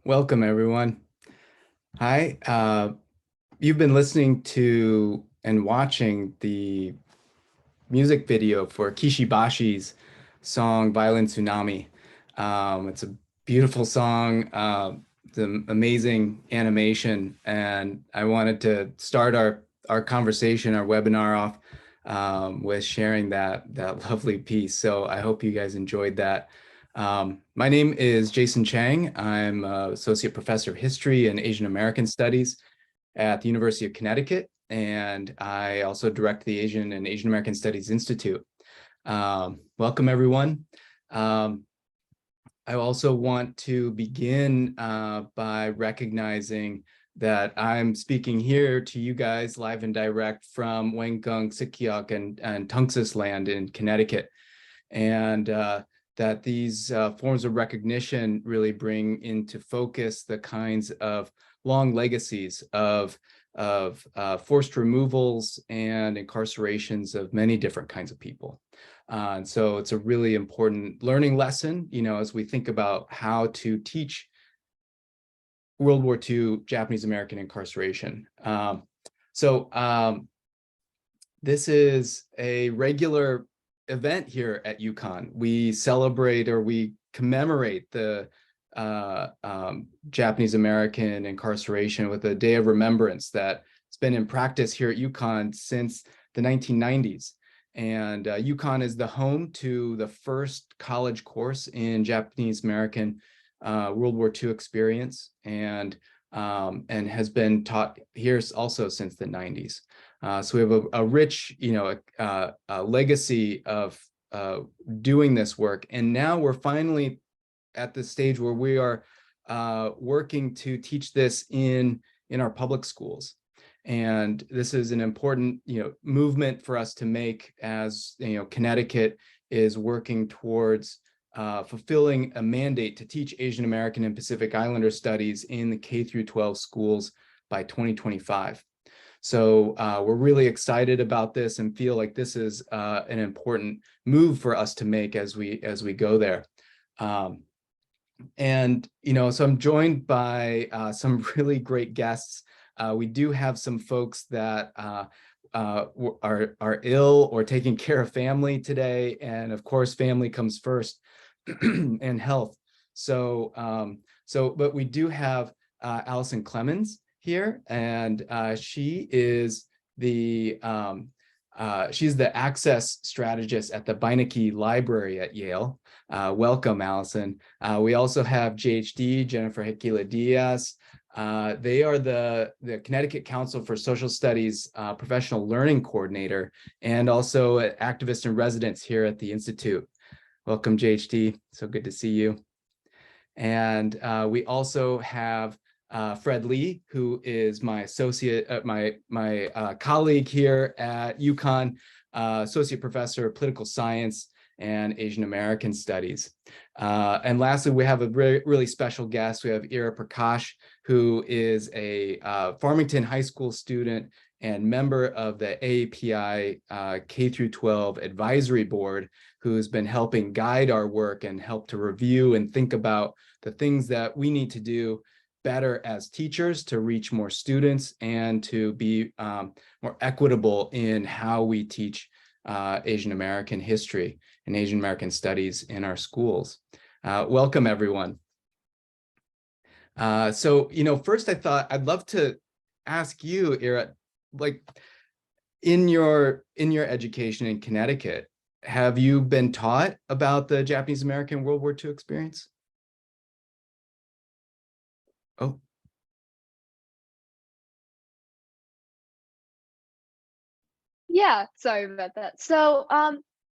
Welcome, everyone. Hi, you've been listening to and watching the music video for Kishi Bashi's song Violin Tsunami. It's a beautiful song, it's an amazing animation, and I wanted to start our conversation, our webinar off with sharing that lovely piece. So I hope you guys enjoyed that. My name is Jason Chang. I'm Associate Professor of History and Asian American Studies at the University of Connecticut, and I also direct the Asian and Asian American Studies Institute. Welcome, everyone. I also want to begin by recognizing that I'm speaking here to you guys live and direct from Wanggung, Sikyok, and Tunxis land in Connecticut. And that these forms of recognition really bring into focus the kinds of long legacies of forced removals and incarcerations of many different kinds of people. And so it's a really important learning lesson, as we think about how to teach World War II Japanese American incarceration. This is a regular event here at UConn. We celebrate or we commemorate the Japanese American incarceration with a day of remembrance that's been in practice here at UConn since the 1990s. And UConn is the home to the first college course in Japanese American World War II experience, and has been taught here also since the 90s. So we have a rich, a legacy of doing this work. And now we're finally at the stage where we are working to teach this in our public schools. And this is an important, movement for us to make as, Connecticut is working towards fulfilling a mandate to teach Asian American and Pacific Islander studies in the K-12 schools by 2025. So we're really excited about this and feel like this is an important move for us to make as we go there. So I'm joined by some really great guests. We do have some folks that are ill or taking care of family today, and of course, family comes first, and health. But we do have Alison Clemens here, and she is she's the access strategist at the Beinecke Library at Yale. Welcome, Alison. We also have JHD, Jennifer Heikkila Díaz. They are the Connecticut Council for Social Studies Professional Learning Coordinator, and also an activist in residence here at the Institute. Welcome, JHD. So good to see you. And we also have Fred Lee, who is my associate, my colleague here at UConn, associate professor of political science and Asian American studies. And lastly, we have a really special guest. We have Eira Prakash, who is a Farmington High School student and member of the AAASI K-12 Advisory Board, who has been helping guide our work and help to review and think about the things that we need to do better as teachers to reach more students and to be more equitable in how we teach Asian American history and Asian American studies in our schools. Welcome, everyone. First I thought I'd love to ask you, Eira, like in your education in Connecticut, have you been taught about the Japanese American World War II experience? Oh. Yeah, sorry about that. So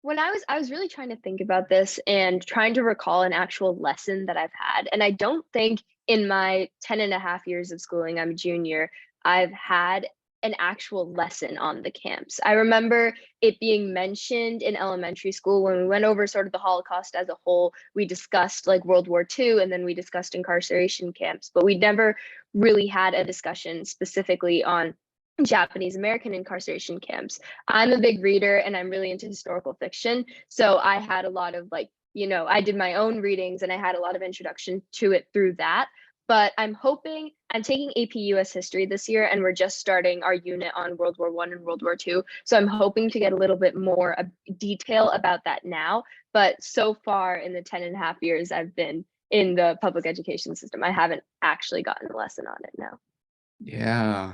when I was really trying to think about this and trying to recall an actual lesson that I've had, and I don't think in my 10.5 years of schooling, I'm a junior, I've had an actual lesson on the camps. I remember it being mentioned in elementary school when we went over sort of the Holocaust as a whole. We discussed like World War II, and then we discussed incarceration camps, but we never really had a discussion specifically on Japanese American incarceration camps. I'm a big reader and I'm really into historical fiction. So I had a lot of I did my own readings and I had a lot of introduction to it through that. but I'm taking AP US history this year, and we're just starting our unit on World War I and World War II. So I'm hoping to get a little bit more detail about that now. But so far in the 10.5 years I've been in the public education system, I haven't actually gotten a lesson on it now. Yeah.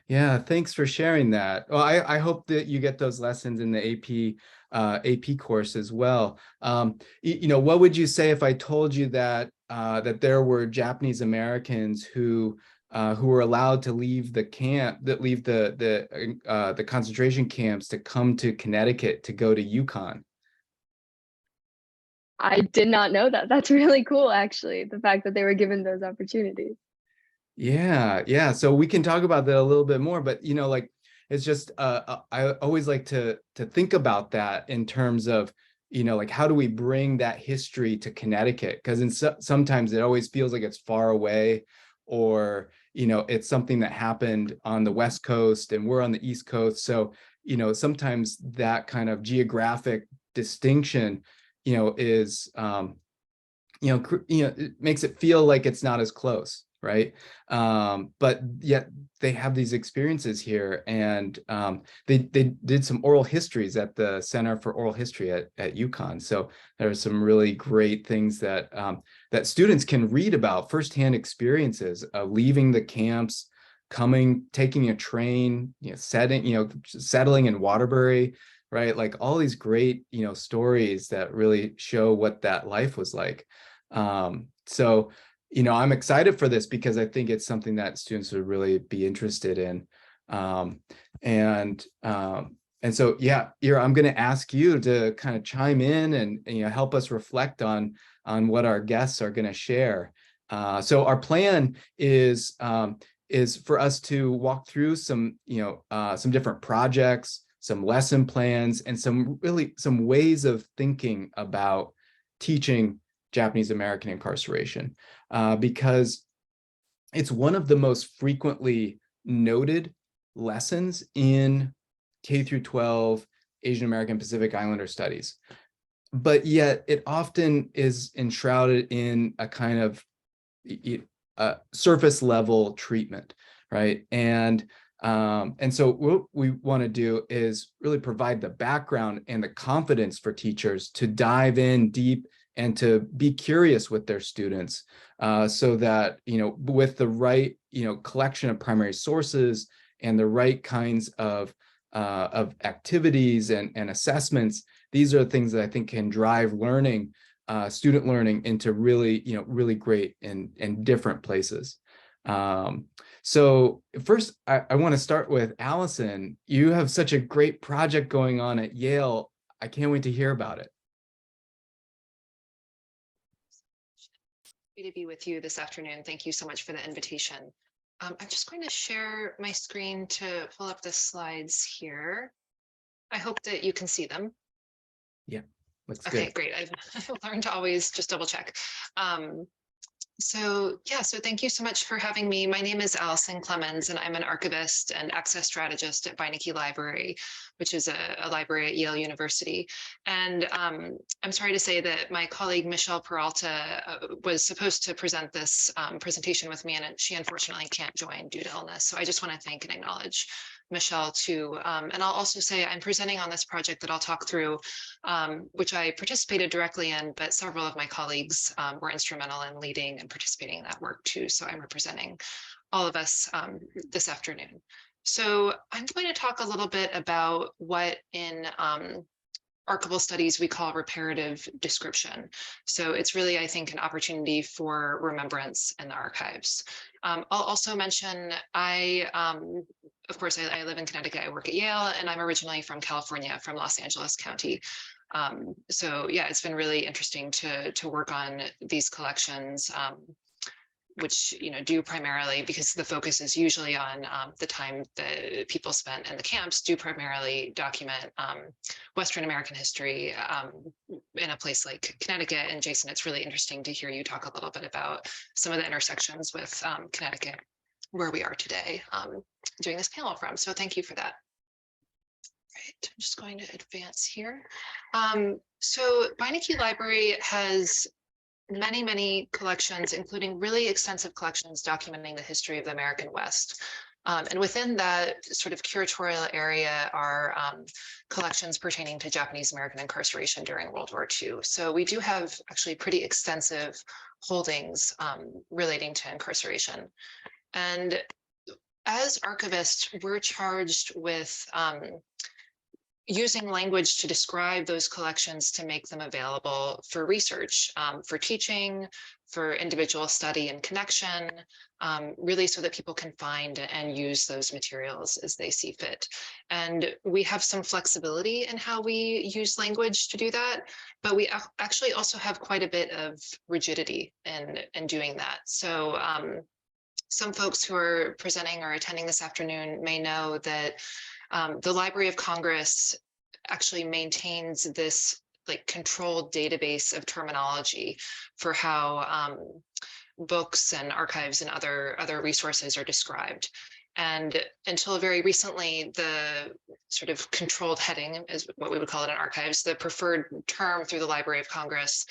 Yeah, thanks for sharing that. Well, I hope that you get those lessons in the AP course as well. What would you say if I told you that that there were Japanese Americans who were allowed to leave the camp, that leave the concentration camps to come to Connecticut to go to UConn? I did not know that. That's really cool, actually, the fact that they were given those opportunities. Yeah. So we can talk about that a little bit more, but like it's just I always like to think about that in terms of like how do we bring that history to Connecticut? Because sometimes it always feels like it's far away, or it's something that happened on the West Coast and we're on the East Coast. So sometimes that kind of geographic distinction is it makes it feel like it's not as close, right? But yet they have these experiences here, and they did some oral histories at the Center for Oral History at UConn. So there are some really great things that that students can read about, firsthand experiences of leaving the camps, taking a train, settling in Waterbury, right? Like all these great stories that really show what that life was like. So I'm excited for this because I think it's something that students would really be interested in. And so, yeah, Eira, I'm going to ask you to kind of chime in and help us reflect on what our guests are going to share. So our plan is for us to walk through some different projects, some lesson plans, and some ways of thinking about teaching Japanese American incarceration, because it's one of the most frequently noted lessons in K through 12 Asian American Pacific Islander studies. But yet it often is enshrouded in a kind of surface level treatment, right? And so what we want to do is really provide the background and the confidence for teachers to dive in deep and to be curious with their students, so that with the right collection of primary sources and the right kinds of activities and assessments, these are things that I think can drive learning, student learning, into really great and different places. So first, I want to start with Alison. You have such a great project going on at Yale. I can't wait to hear about it. Happy to be with you this afternoon. Thank you so much for the invitation. I'm just going to share my screen to pull up the slides here. I hope that you can see them. Yeah, looks okay, good. Great. I've learned to always just double check. So thank you so much for having me. My name is Alison Clemens, and I'm an archivist and access strategist at Beinecke Library, which is a library at Yale University. And I'm sorry to say that my colleague Michelle Peralta was supposed to present this presentation with me, and she unfortunately can't join due to illness. So I just want to thank and acknowledge Michelle too. And I'll also say I'm presenting on this project that I'll talk through, which I participated directly in, but several of my colleagues were instrumental in leading and participating in that work too. So I'm representing all of us this afternoon. So I'm going to talk a little bit about what in archival studies we call reparative description. So it's really, I think, an opportunity for remembrance in the archives. I'll also mention of course, I live in Connecticut, I work at Yale, and I'm originally from California, from Los Angeles County. So yeah, it's been really interesting to work on these collections, which do primarily, because the focus is usually on the time that people spent in the camps, do primarily document Western American history in a place like Connecticut. And Jason, it's really interesting to hear you talk a little bit about some of the intersections with Connecticut, where we are today, doing this panel from. So thank you for that. Right, I'm just going to advance here. So Beinecke Library has many, many collections, including really extensive collections documenting the history of the American West. And within that sort of curatorial area are collections pertaining to Japanese American incarceration during World War II. So we do have actually pretty extensive holdings relating to incarceration. And as archivists, we're charged with using language to describe those collections to make them available for research, for teaching, for individual study and connection, really so that people can find and use those materials as they see fit. And we have some flexibility in how we use language to do that, but we actually also have quite a bit of rigidity in doing that. So some folks who are presenting or attending this afternoon may know that the Library of Congress actually maintains this like controlled database of terminology for how books and archives and other resources are described. And until very recently, the sort of controlled heading is what we would call it in archives, the preferred term through the Library of Congress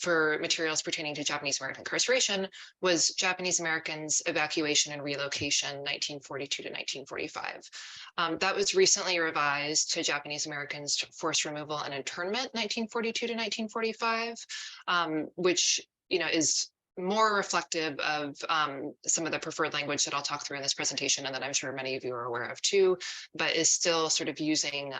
for materials pertaining to Japanese American incarceration was Japanese Americans Evacuation and Relocation 1942 to 1945. That was recently revised to Japanese Americans Forced Removal and Internment 1942 to 1945, which is more reflective of some of the preferred language that I'll talk through in this presentation and that I'm sure many of you are aware of too, but is still sort of using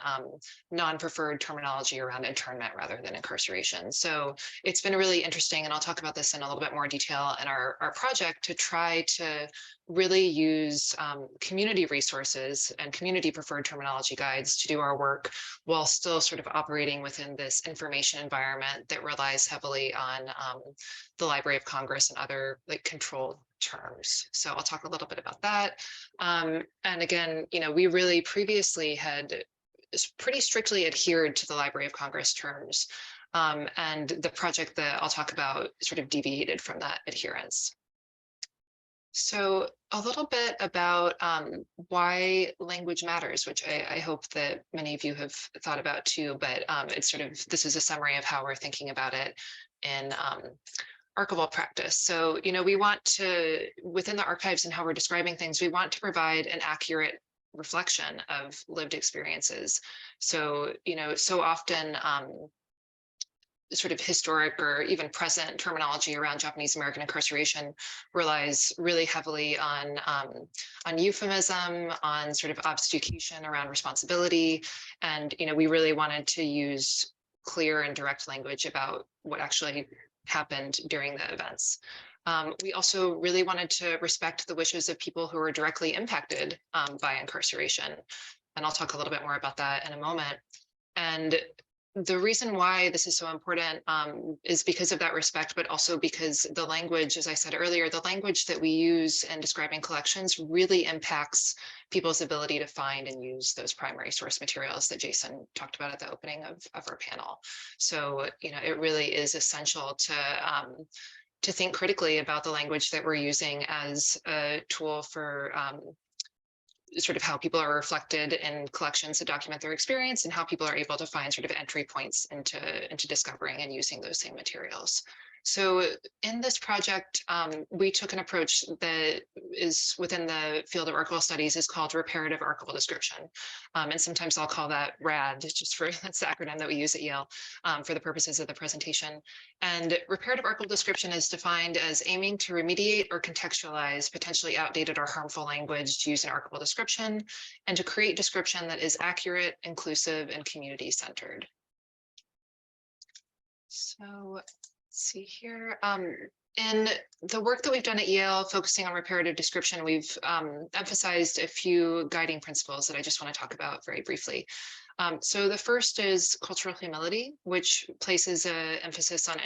non-preferred terminology around internment rather than incarceration. So it's been really interesting, and I'll talk about this in a little bit more detail in our project, to try to really use community resources and community preferred terminology guides to do our work while still sort of operating within this information environment that relies heavily on the Library of Congress and other like controlled terms. So I'll talk a little bit about that. And again, we really previously had pretty strictly adhered to the Library of Congress terms. And the project that I'll talk about sort of deviated from that adherence. So a little bit about why language matters, which I hope that many of you have thought about too, but it's sort of, this is a summary of how we're thinking about it in archival practice. So, we want to, within the archives and how we're describing things, we want to provide an accurate reflection of lived experiences. So, so often, sort of historic or even present terminology around Japanese American incarceration relies really heavily on euphemism, on sort of obfuscation around responsibility. And, we really wanted to use clear and direct language about what actually happened during the events. We also really wanted to respect the wishes of people who were directly impacted by incarceration. And I'll talk a little bit more about that in a moment. And the reason why this is so important is because of that respect, but also because the language, as I said earlier, the language that we use in describing collections really impacts people's ability to find and use those primary source materials that Jason talked about at the opening of our panel. So, it really is essential to think critically about the language that we're using as a tool for sort of how people are reflected in collections that document their experience and how people are able to find sort of entry points into discovering and using those same materials. So in this project, we took an approach that is within the field of archival studies is called reparative archival description. And sometimes I'll call that RAD, just for that's the acronym that we use at Yale for the purposes of the presentation. And reparative archival description is defined as aiming to remediate or contextualize potentially outdated or harmful language to use in archival description and to create description that is accurate, inclusive, and community-centered. So see here. In the work that we've done at Yale, focusing on reparative description, we've emphasized a few guiding principles that I just want to talk about very briefly. So the first is cultural humility, which places an emphasis on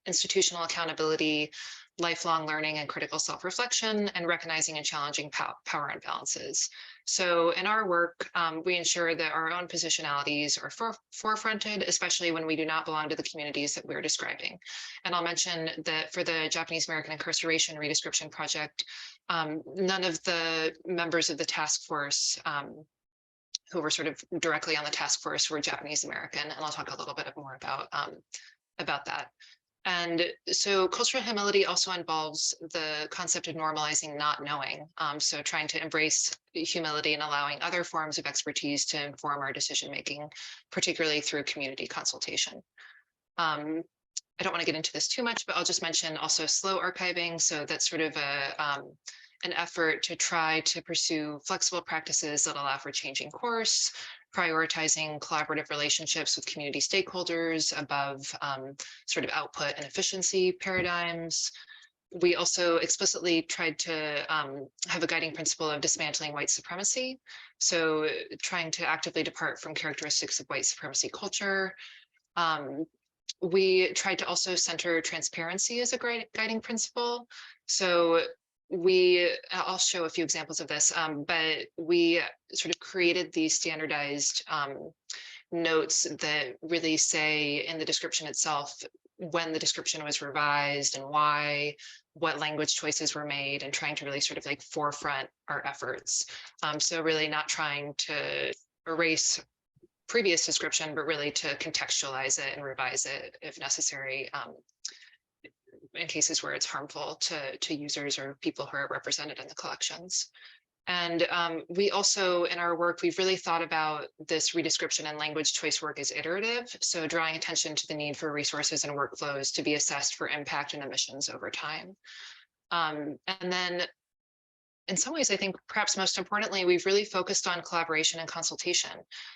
institutional accountability, lifelong learning, and critical self-reflection, and recognizing and challenging power imbalances. So in our work, we ensure that our own positionalities are forefronted, especially when we do not belong to the communities that we're describing. And I'll mention that for the Japanese American Incarceration Redescription Project, none of the members of the task force who were sort of directly on the task force were Japanese American, and I'll talk a little bit more about that. And so cultural humility also involves the concept of normalizing not knowing. So trying to embrace humility and allowing other forms of expertise to inform our decision-making, particularly through community consultation. I don't want to get into this too much, but I'll just mention also slow archiving. So that's sort of an effort to try to pursue flexible practices that allow for changing course, prioritizing collaborative relationships with community stakeholders above sort of output and efficiency paradigms. We also explicitly tried to have a guiding principle of dismantling white supremacy. So trying to actively depart from characteristics of white supremacy culture. We tried to also center transparency as a guiding principle. So I'll show a few examples of this, but we sort of created these standardized notes that really say in the description itself when the description was revised and why, what language choices were made, and trying to really sort of like forefront our efforts. So really not trying to erase previous description, but really to contextualize it and revise it if necessary, in cases where it's harmful to users or people who are represented in the collections. And we also, in our work, we've really thought about this redescription and language choice work as iterative. So drawing attention to the need for resources and workflows to be assessed for impact and emissions over time. And then in some ways, I think perhaps most importantly, we've really focused on collaboration and consultation.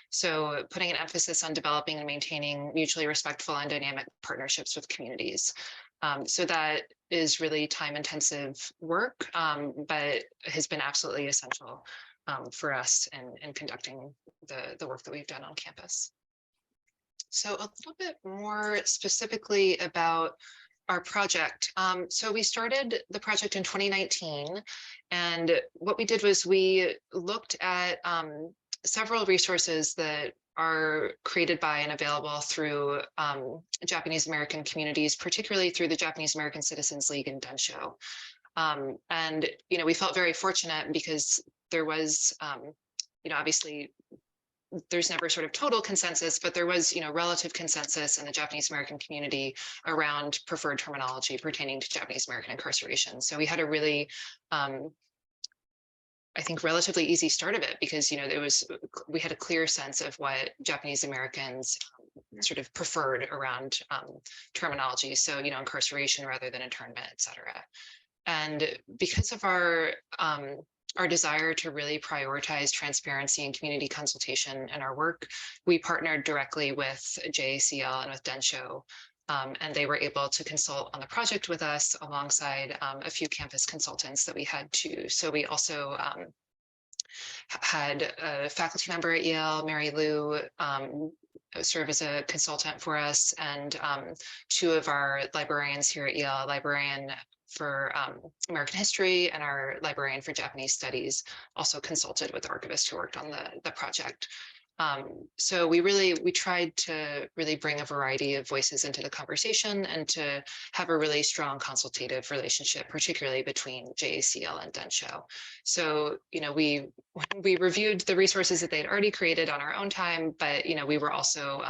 So putting an emphasis on developing and maintaining mutually respectful and dynamic partnerships with communities. So that is really time-intensive work, but has been absolutely essential for us in conducting the work that we've done on campus. So a little bit more specifically about our project. So we started the project in 2019, and what we did was we looked at several resources that are created by and available through Japanese American communities, particularly through the Japanese American Citizens League and Densho. And we felt very fortunate because there was, obviously there's never sort of total consensus, but there was, relative consensus in the Japanese American community around preferred terminology pertaining to Japanese American incarceration. So we had a really, I think, relatively easy start of it because, we had a clear sense of what Japanese Americans sort of preferred around terminology. So, incarceration rather than internment, et cetera. And because of our desire to really prioritize transparency and community consultation in our work, we partnered directly with JACL and with Densho, and they were able to consult on the project with us alongside a few campus consultants that we had too. So we also had a faculty member at Yale, Mary Lou, serve as a consultant for us, and two of our librarians here at Yale, a librarian for American history and our librarian for Japanese studies, also consulted with archivists who worked on the project. So we tried to really bring a variety of voices into the conversation and to have a really strong consultative relationship, particularly between JACL and Densho. So, we reviewed the resources that they'd already created on our own time, but, we were also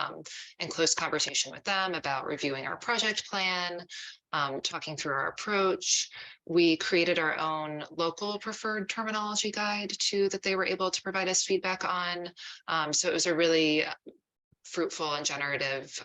in close conversation with them about reviewing our project plan, talking through our approach. We created our own local preferred terminology guide too that they were able to provide us feedback on. So it was a really fruitful and generative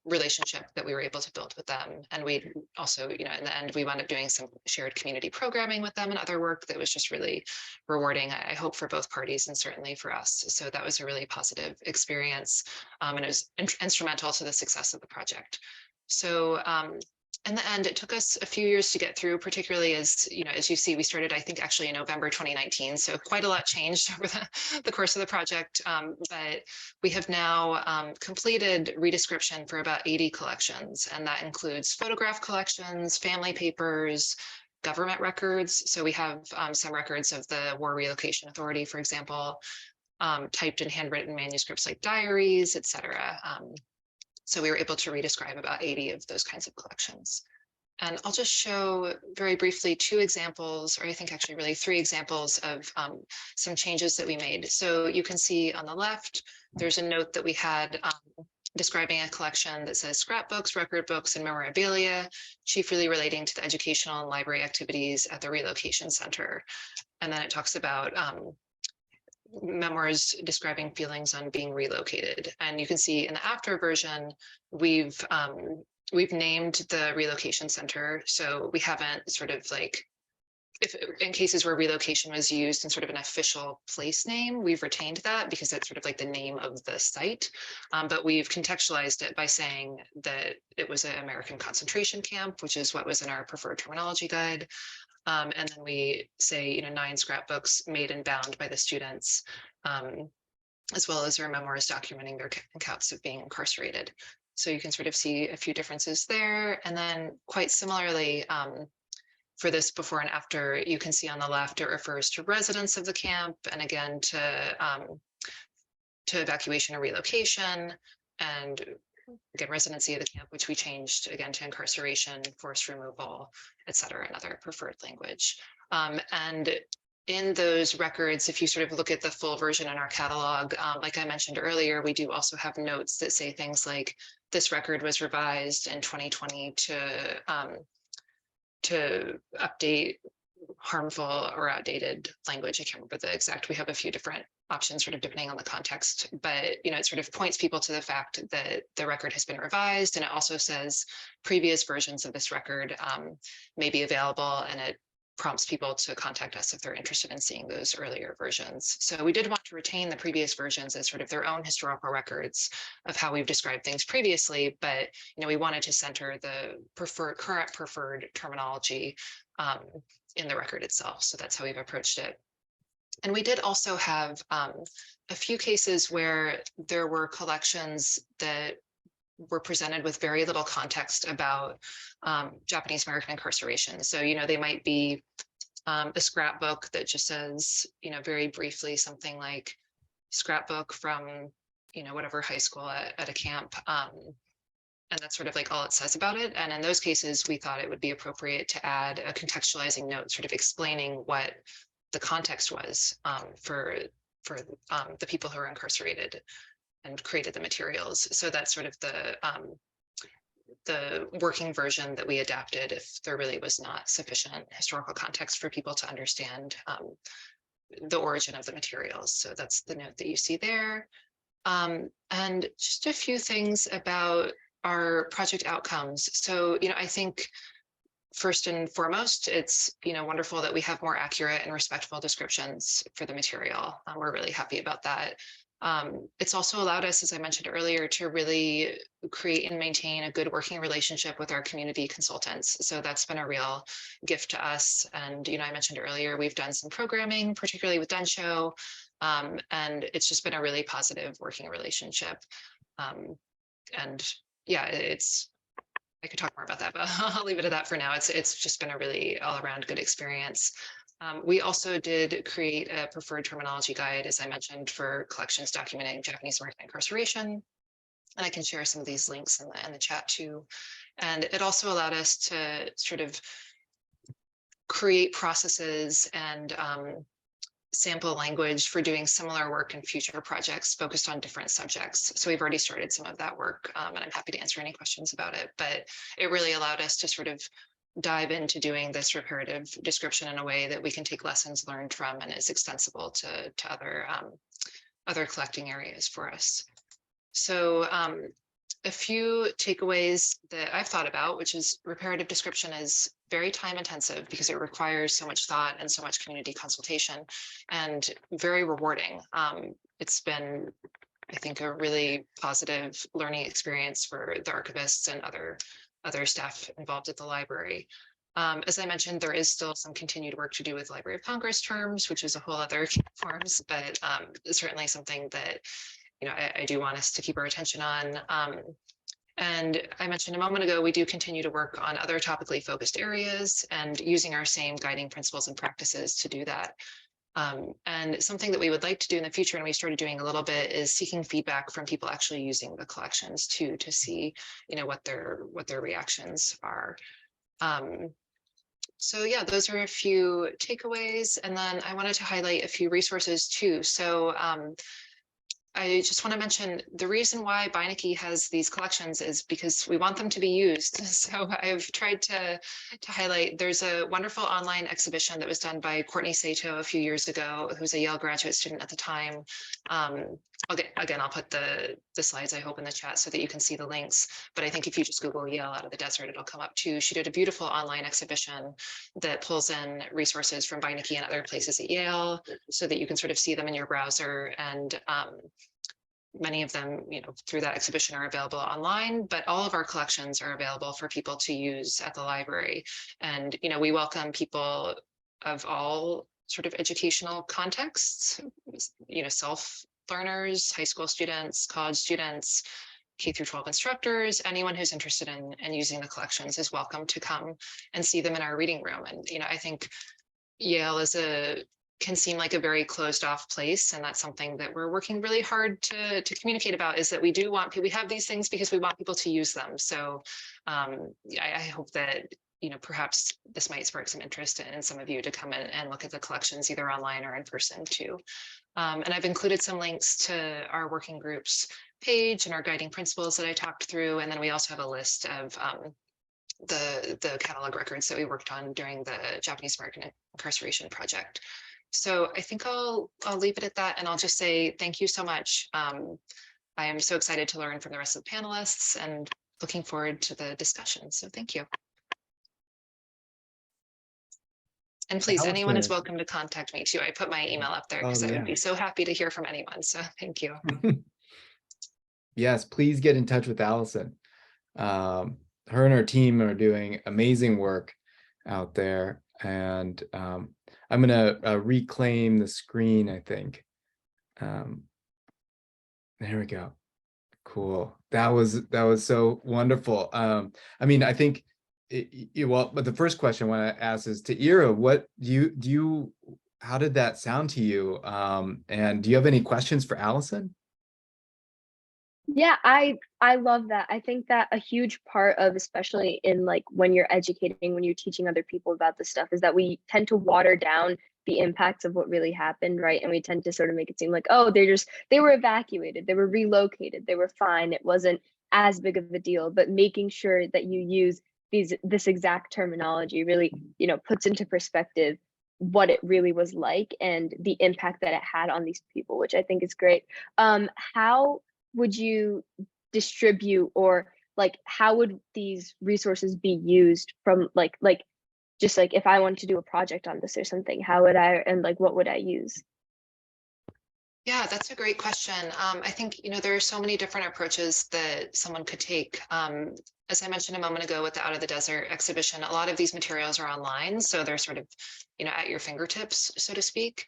relationship that we were able to build with them. And we also, in the end, we wound up doing some shared community programming with them and other work that was just really rewarding, I hope, for both parties and certainly for us. So that was a really positive experience, and it was instrumental to the success of the project. So in the end, it took us a few years to get through, particularly as you see, we started, I think, actually in November 2019. So quite a lot changed over the course of the project. But we have now completed redescription for about 80 collections, and that includes photograph collections, family papers, government records. So we have some records of the War Relocation Authority, for example, typed and handwritten manuscripts like diaries, et cetera. So we were able to redescribe about 80 of those kinds of collections. And I'll just show very briefly two examples, or I think actually really three examples of some changes that we made. So you can see on the left, there's a note that we had describing a collection that says scrapbooks, record books, and memorabilia, chiefly relating to the educational and library activities at the relocation center. And then it talks about memoirs describing feelings on being relocated. And you can see in the after version, we've named the relocation center. So we haven't sort of like, if in cases where relocation was used in sort of an official place name, we've retained that because that's sort of like the name of the site. But we've contextualized it by saying that it was an American concentration camp, which is what was in our preferred terminology guide. And then we say, 9 scrapbooks made and bound by the students, as well as their memoirs documenting their accounts of being incarcerated. So you can sort of see a few differences there. And then quite similarly, for this before and after, you can see on the left, it refers to residents of the camp, and again to evacuation or relocation, and again, residency of the camp, which we changed again to incarceration, forced removal, et cetera, another preferred language. And in those records, if you sort of look at the full version in our catalog, like I mentioned earlier, we do also have notes that say things like, this record was revised in 2020 to update harmful or outdated language. I can't remember the exact, we have a few different options sort of depending on the context, but it sort of points people to the fact that the record has been revised, and it also says previous versions of this record may be available, and it prompts people to contact us if they're interested in seeing those earlier versions. So we did want to retain the previous versions as sort of their own historical records of how we've described things previously, but we wanted to center the current preferred terminology in the record itself. So that's how we've approached it. And we did also have a few cases where there were collections that were presented with very little context about Japanese American incarceration. So, they might be a scrapbook that just says, very briefly something like scrapbook from, whatever high school at a camp. And that's sort of like all it says about it. And in those cases, we thought it would be appropriate to add a contextualizing note, sort of explaining what the context was for the people who are incarcerated and created the materials. So that's sort of the working version that we adapted if there really was not sufficient historical context for people to understand the origin of the materials. So that's the note that you see there. And just a few things about our project outcomes. So, I think first and foremost, it's wonderful that we have more accurate and respectful descriptions for the material. We're really happy about that. It's also allowed us, as I mentioned earlier, to really create and maintain a good working relationship with our community consultants. So that's been a real gift to us. And, I mentioned earlier, we've done some programming, particularly with Densho, and it's just been a really positive working relationship. And yeah, I could talk more about that, but I'll leave it at that for now. It's just been a really all around good experience. We also did create a preferred terminology guide, as I mentioned, for collections documenting Japanese American incarceration. And I can share some of these links in the chat too. And it also allowed us to sort of create processes and sample language for doing similar work in future projects focused on different subjects. So we've already started some of that work, and I'm happy to answer any questions about it. But it really allowed us to sort of dive into doing this reparative description in a way that we can take lessons learned from and is extensible to other collecting areas for us. So a few takeaways that I've thought about, which is reparative description is very time intensive because it requires so much thought and so much community consultation, and very rewarding. It's been, I think, a really positive learning experience for the archivists and other staff involved at the library. As I mentioned, there is still some continued work to do with Library of Congress terms, which is a whole other forms, but certainly something that I do want us to keep our attention on. And I mentioned a moment ago, we do continue to work on other topically focused areas and using our same guiding principles and practices to do that. And something that we would like to do in the future, and we started doing a little bit, is seeking feedback from people actually using the collections too, to see, what their reactions are. So yeah, those are a few takeaways. And then I wanted to highlight a few resources too. So I just want to mention the reason why Beinecke has these collections is because we want them to be used. So I've tried to highlight, there's a wonderful online exhibition that was done by Courtney Sato a few years ago, who's a Yale graduate student at the time. Again, I'll put the slides, I hope, in the chat so that you can see the links. But I think if you just Google Yale Out of the Desert, it'll come up too. She did a beautiful online exhibition that pulls in resources from Beinecke and other places at Yale so that you can sort of see them in your browser. And many of them, through that exhibition are available online, but all of our collections are available for people to use at the library. And, we welcome people of all sort of educational contexts, self-learners, high school students, college students, K through 12 instructors, anyone who's interested in using the collections is welcome to come and see them in our reading room. And, I think Yale can seem like a very closed off place. And that's something that we're working really hard to communicate about, is that we have these things because we want people to use them. So I hope that, perhaps this might spark some interest in some of you to come in and look at the collections either online or in person too. And I've included some links to our working groups page and our guiding principles that I talked through. And then we also have a list of the catalog records that we worked on during the Japanese American Incarceration project. So I think I'll leave it at that, and I'll just say thank you so much. I am so excited to learn from the rest of the panelists and looking forward to the discussion. So thank you. And please, anyone is welcome to contact me too. I put my email up there because I would be so happy to hear from anyone. So thank you. Yes, please get in touch with Alison. Her and her team are doing amazing work out there. And I'm going to reclaim the screen, I think. There we go. Cool. That was so wonderful. I mean, I think, but the first question I want to ask is to Eira, what how did that sound to you? And do you have any questions for Alison? Yeah, I love that. I think that a huge part of, especially in like when you're educating, when you're teaching other people about this stuff, is that we tend to water down the impacts of what really happened, right? And we tend to sort of make it seem like, oh, they were evacuated, they were relocated, they were fine, it wasn't as big of a deal. But making sure that you use this exact terminology really, puts into perspective what it really was like and the impact that it had on these people, which I think is great. How would you distribute, or like how would these resources be used from just like if I wanted to do a project on this or something, how would I, and like what would I use? Yeah, that's a great question. I think, there are so many different approaches that someone could take. As I mentioned a moment ago with the Out of the Desert exhibition, a lot of these materials are online, so they're sort of, at your fingertips, so to speak.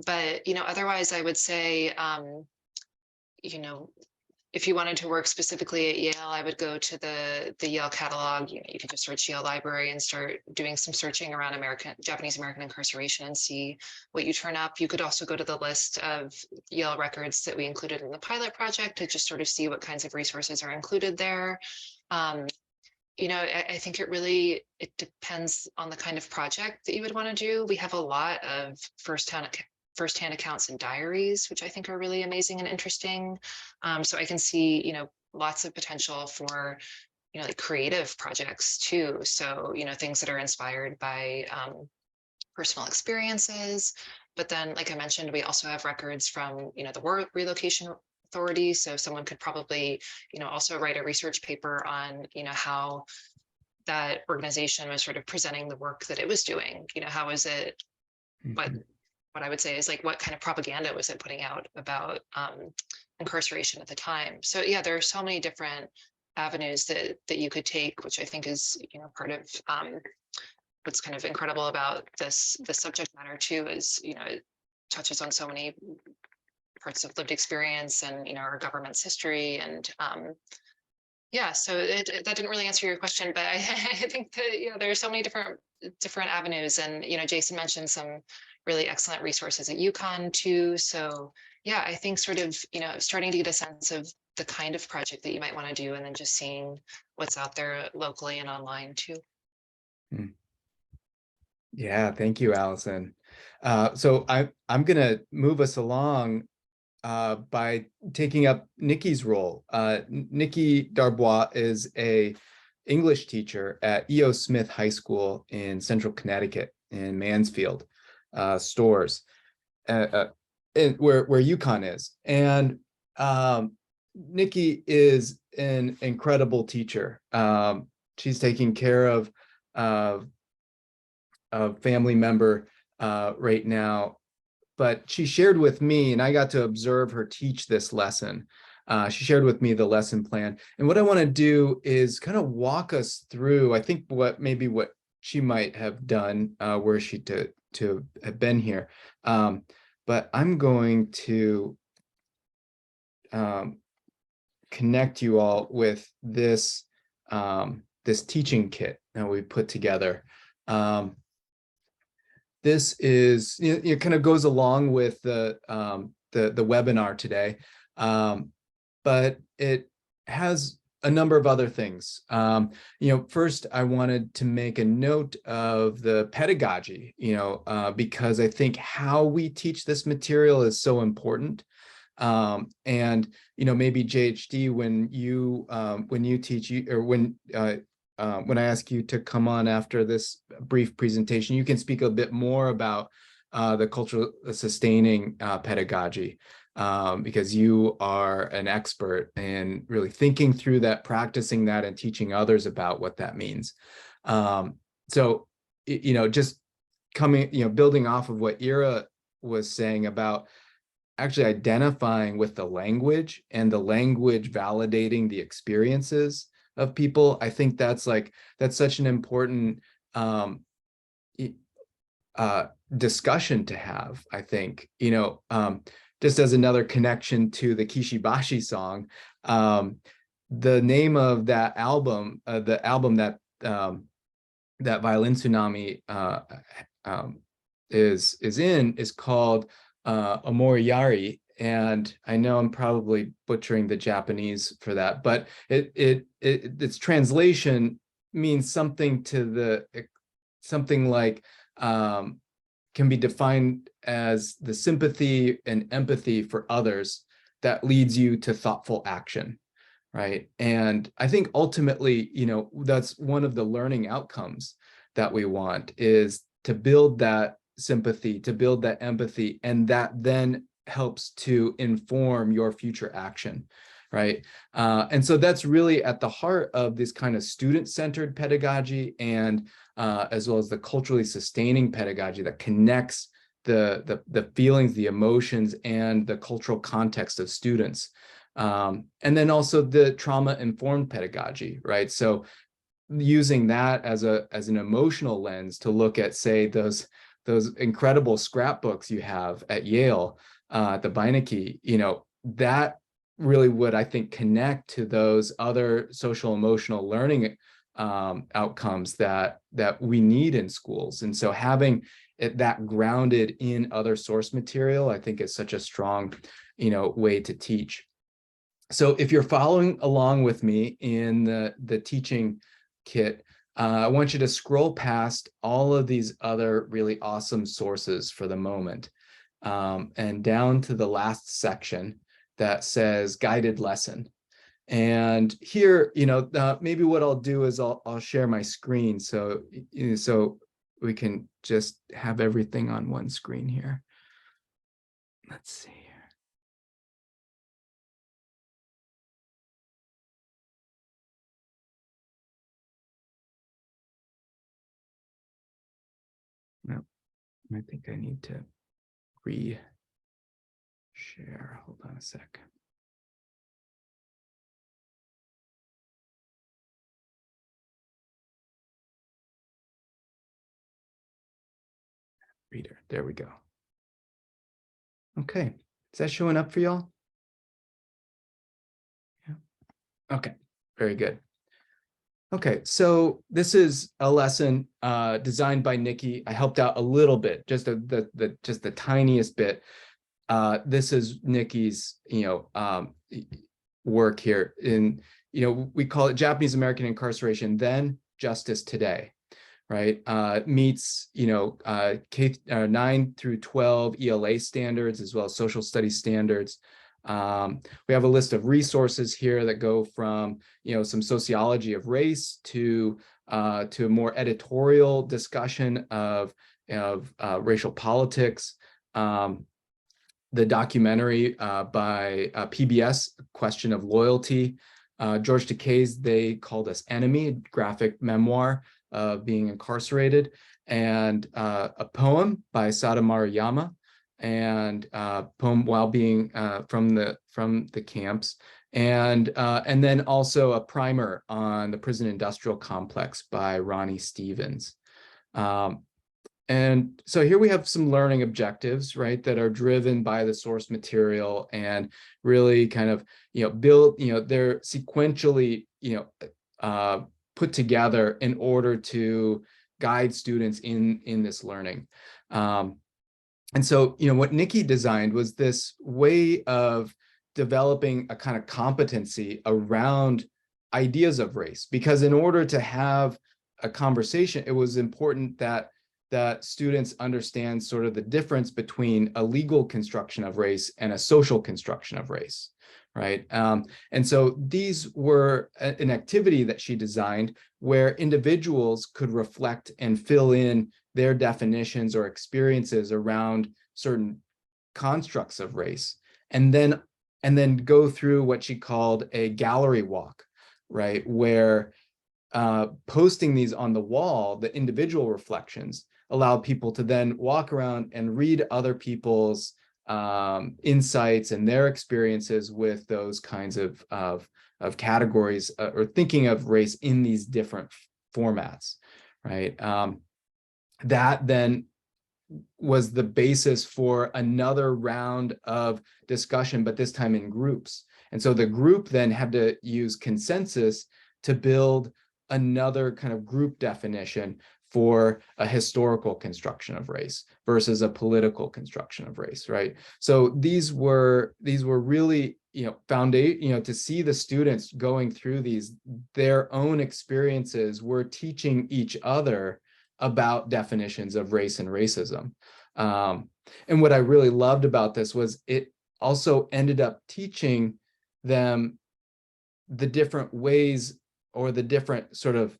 But, otherwise I would say, if you wanted to work specifically at Yale, I would go to the Yale catalog. You could just search Yale Library and start doing some searching around Japanese American incarceration and see what you turn up. You could also go to the list of Yale records that we included in the pilot project to just sort of see what kinds of resources are included there. I think it depends on the kind of project that you would want to do. We have a lot of firsthand accounts and diaries, which I think are really amazing and interesting. So I can see, lots of potential for, like creative projects too. So, things that are inspired by personal experiences. But then, like I mentioned, we also have records from, the War Relocation Authority. So someone could probably, also write a research paper on, how that organization was sort of presenting the work that it was doing. How was it, what I would say is like, what kind of propaganda was it putting out about incarceration at the time? So yeah, there are so many different avenues that you could take, which I think is, part of what's kind of incredible about this subject matter too, is, it touches on so many parts of lived experience and, our government's history. And yeah, so that didn't really answer your question, but I think that, there are so many different avenues. And, Jason mentioned some really excellent resources at UConn too. So yeah, I think sort of, starting to get a sense of the kind of project that you might want to do, and then just seeing what's out there locally and online too. Yeah, thank you, Alison. So I'm going to move us along by taking up Nikki's role. Nikki Darbois is a English teacher at E.O. Smith High School in Central Connecticut in Mansfield Stores, where UConn is. And Nikki is an incredible teacher. She's taking care of a family member right now, but she shared with me, and I got to observe her teach this lesson. She shared with me the lesson plan. And what I want to do is kind of walk us through, I think what she might have done were she to have been here. But I'm going to connect you all with this this teaching kit that we put together. This is, it kind of goes along with the webinar today, but it has a number of other things. First, I wanted to make a note of the pedagogy, because I think how we teach this material is so important. And maybe JHD, when you teach, or when I ask you to come on after this brief presentation, you can speak a bit more about the cultural sustaining pedagogy, because you are an expert in really thinking through that, practicing that, and teaching others about what that means. So, just building off of what Eira was saying about actually identifying with the language and the language validating the experiences of people. I think that's such an important discussion to have. I think, just as another connection to the Kishi Bashi song, the name of that album, the album that that Violin Tsunami is called Omoriyari. And I know I'm probably butchering the Japanese for that, but its translation means something like can be defined as the sympathy and empathy for others that leads you to thoughtful action, right? And I think ultimately, that's one of the learning outcomes that we want, is to build that sympathy, to build that empathy, and that then helps to inform your future action, right? And so that's really at the heart of this kind of student-centered pedagogy, and as well as the culturally sustaining pedagogy that connects the feelings, the emotions, and the cultural context of students. And then also the trauma-informed pedagogy, right? So using that as an emotional lens to look at, say, those incredible scrapbooks you have at Yale, the Beinecke, that really would, I think, connect to those other social emotional learning outcomes that we need in schools. And so having that grounded in other source material, I think, is such a strong, way to teach. So if you're following along with me in the teaching kit, I want you to scroll past all of these other really awesome sources for the moment, and down to the last section that says guided lesson. And here, maybe what I'll do is I'll share my screen so we can just have everything on one screen here. Let's see here. No, I think I need to share. Hold on a sec. Reader, there we go. Okay, is that showing up for y'all? Yeah. Okay, very good. Okay, so this is a lesson designed by Nikki. I helped out a little bit, just the tiniest bit. This is Nikki's, work here in, we call it Japanese American Incarceration Then, Justice Today, right? Meets, K 9 through 12 ELA standards, as well as social studies standards. We have a list of resources here that go from, some sociology of race to a more editorial discussion of racial politics. The documentary by PBS, Question of Loyalty. George Takei's They Called Us Enemy, graphic memoir of being incarcerated, and a poem by Sada Maruyama, and poem while being from the camps, and then also a primer on the prison industrial complex by Ronnie Stevens. And so here we have some learning objectives, right, that are driven by the source material and really kind of, built, they're sequentially, put together in order to guide students in this learning. And so, what Nikki designed was this way of developing a kind of competency around ideas of race, because in order to have a conversation, it was important that students understand sort of the difference between a legal construction of race and a social construction of race, right? And so these were an activity that she designed where individuals could reflect and fill in their definitions or experiences around certain constructs of race, and then go through what she called a gallery walk, right? Where posting these on the wall, the individual reflections, allow people to then walk around and read other people's insights and their experiences with those kinds of categories, or thinking of race in these different formats, right? That then was the basis for another round of discussion, but this time in groups. And so the group then had to use consensus to build another kind of group definition for a historical construction of race versus a political construction of race, right? So these were really, to see the students going through their own experiences, were teaching each other about definitions of race and racism. And what I really loved about this was it also ended up teaching them the different ways, or the different sort of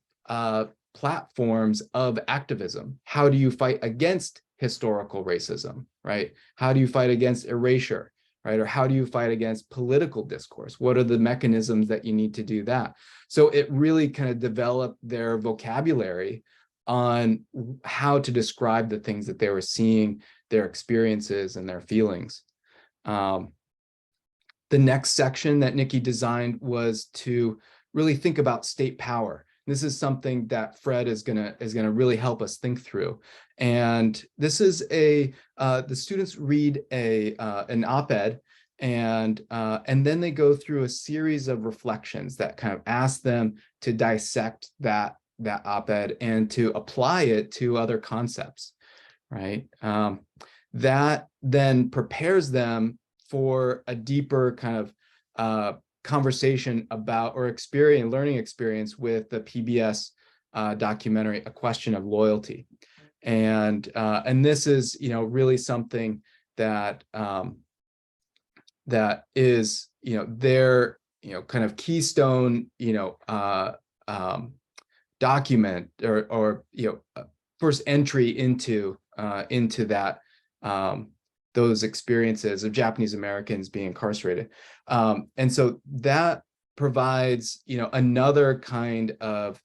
platforms of activism. How do you fight against historical racism, right? How do you fight against erasure, right? Or how do you fight against political discourse? What are the mechanisms that you need to do that? So it really kind of developed their vocabulary on how to describe the things that they were seeing, their experiences and their feelings. The next section that Nikki designed was to really think about state power. This is something that Fred is gonna really help us think through. And this is the students read an op-ed, and then they go through a series of reflections that kind of ask them to dissect that op-ed and to apply it to other concepts, right? That then prepares them for a deeper kind of conversation about, or learning experience with the PBS documentary, A Question of Loyalty. And this is, really something that that is, their, kind of keystone, document, or first entry into that, those experiences of Japanese Americans being incarcerated. And so that provides, another kind of,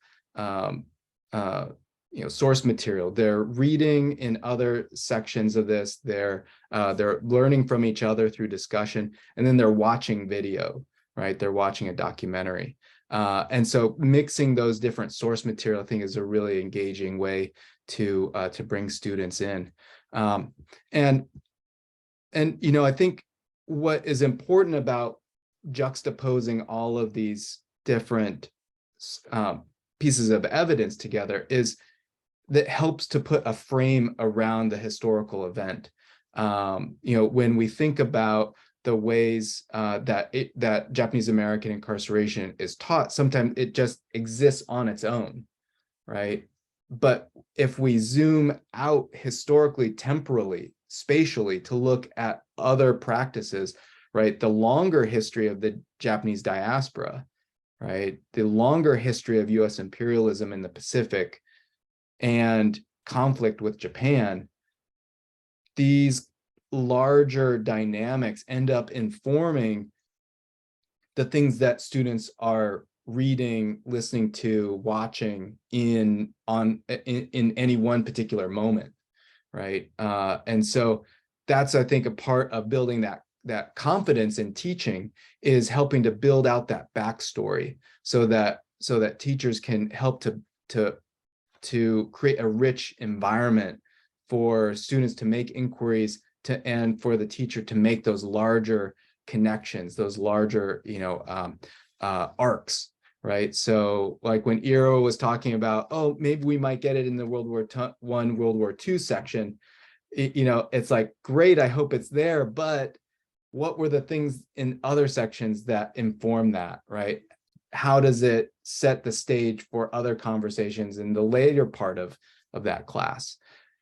source material. They're reading in other sections of this, they're learning from each other through discussion, and then they're watching video, right? They're watching a documentary. And so mixing those different source material, I think, is a really engaging way to bring students in. And I think what is important about juxtaposing all of these different pieces of evidence together is that helps to put a frame around the historical event. When we think about the ways that Japanese American incarceration is taught, sometimes it just exists on its own, right? but if we zoom out historically, temporally, spatially to look at other practices, right? The longer history of the Japanese diaspora, right? The longer history of US imperialism in the Pacific and conflict with Japan, these larger dynamics end up informing the things that students are reading, listening to, watching in any one particular moment, right? And so that's, I think, a part of building that confidence in teaching is helping to build out that backstory so that teachers can help to create a rich environment for students to make inquiries and for the teacher to make those larger connections, those larger, arcs, right? So like when Eira was talking about, oh, maybe we might get it in the World War I, World War II section, it's like, great, I hope it's there, but what were the things in other sections that inform that, right? How does it set the stage for other conversations in the later part of that class,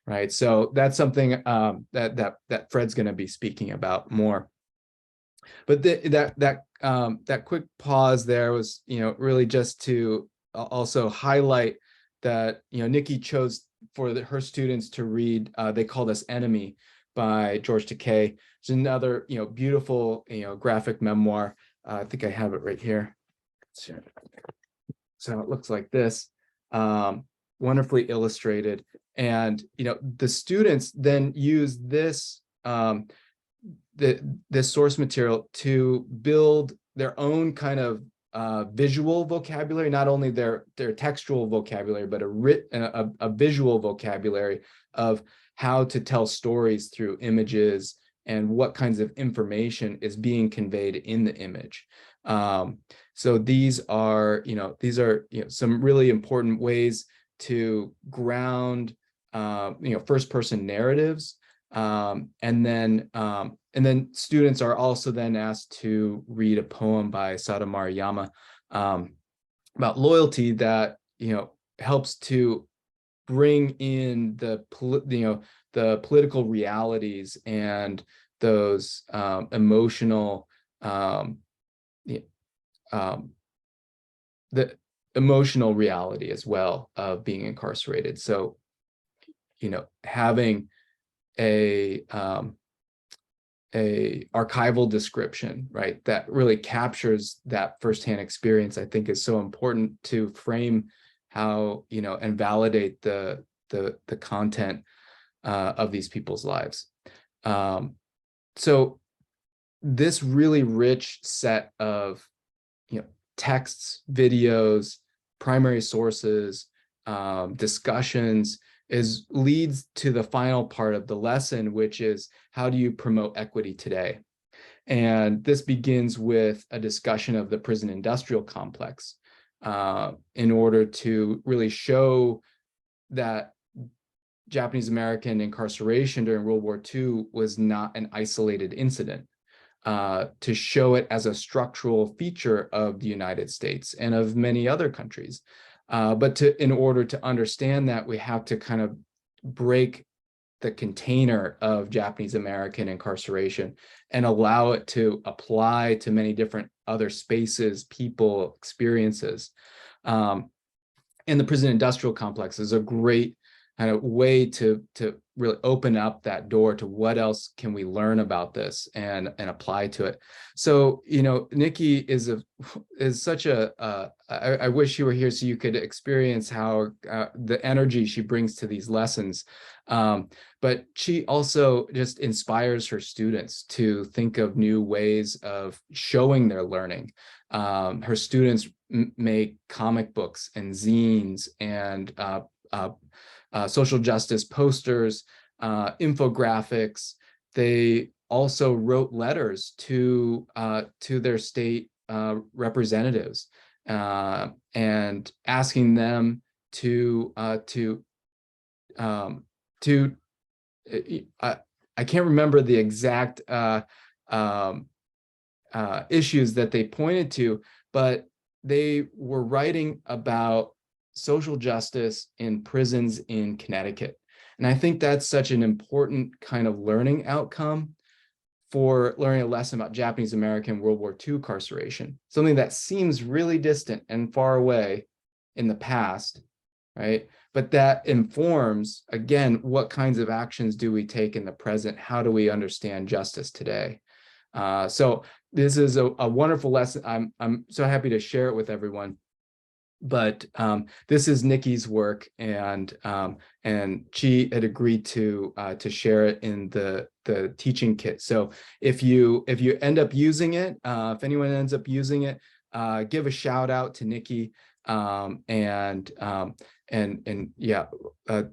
right? So that's something that Fred's going to be speaking about more. But that quick pause there was, really just to also highlight that, Nikki chose for her students to read, they called us Enemy by George Takei. It's another, beautiful, graphic memoir. I think I have it right here. So it looks like this, wonderfully illustrated. And, the students then use this, this source material to build their own kind of visual vocabulary, not only their textual vocabulary, but a visual vocabulary of how to tell stories through images and what kinds of information is being conveyed in the image. So these are some really important ways to ground first person narratives, and then students are also then asked to read a poem by Sada Maruyama about loyalty that helps to bring in the political realities and those emotional the emotional reality as well of being incarcerated. So having a archival description, right, that really captures that firsthand experience, I think is so important to frame how, and validate the content of these people's lives. So this really rich set of, texts, videos, primary sources, discussions leads to the final part of the lesson, which is how do you promote equity today? And this begins with a discussion of the prison industrial complex in order to really show that Japanese American incarceration during World War II was not an isolated incident, to show it as a structural feature of the United States and of many other countries. But in order to understand that, we have to kind of break the container of Japanese American incarceration and allow it to apply to many different other spaces, people, experiences. And the prison industrial complex is a great kind of way to really open up that door to what else can we learn about this and apply to it. So, Nikki is such I wish you were here so you could experience how the energy she brings to these lessons. But she also just inspires her students to think of new ways of showing their learning. Her students make comic books and zines and social justice posters, infographics. They also wrote letters to their state representatives and asking them to I can't remember the exact issues that they pointed to, but they were writing about social justice in prisons in Connecticut. And I think that's such an important kind of learning outcome for learning a lesson about Japanese American World War II incarceration, something that seems really distant and far away in the past, right? But that informs, again, what kinds of actions do we take in the present? How do we understand justice today? So this is a wonderful lesson. I'm so happy to share it with everyone. But this is Nikki's work, and she had agreed to share it in the teaching kit. So if you end up using it, if anyone ends up using it, give a shout out to Nikki, and yeah,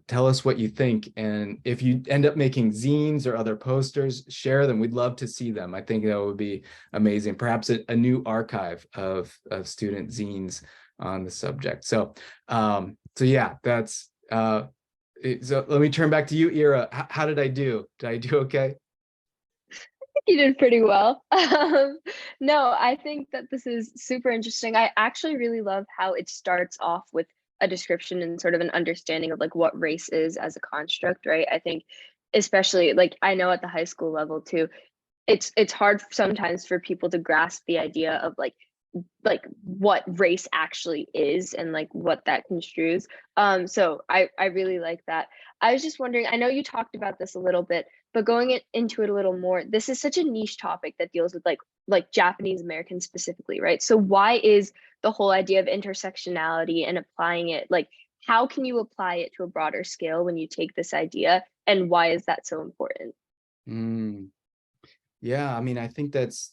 tell us what you think. And if you end up making zines or other posters, share them. We'd love to see them. I think that would be amazing. Perhaps a new archive of student zines on the subject. So yeah, that's so let me turn back to you, Eira. How did I do? Did I do okay? You did pretty well. No, I think that this is super interesting. I actually really love how it starts off with a description and sort of an understanding of like what race is as a construct, right? I think especially like I know at the high school level too, it's hard sometimes for people to grasp the idea of like what race actually is and like what that construes. So I really like that. I was just wondering, I know you talked about this a little bit, but going into it a little more, this is such a niche topic that deals with like Japanese Americans specifically, right? So why is the whole idea of intersectionality and applying it, like how can you apply it to a broader scale when you take this idea, and why is that so important? Yeah, I mean, I think that's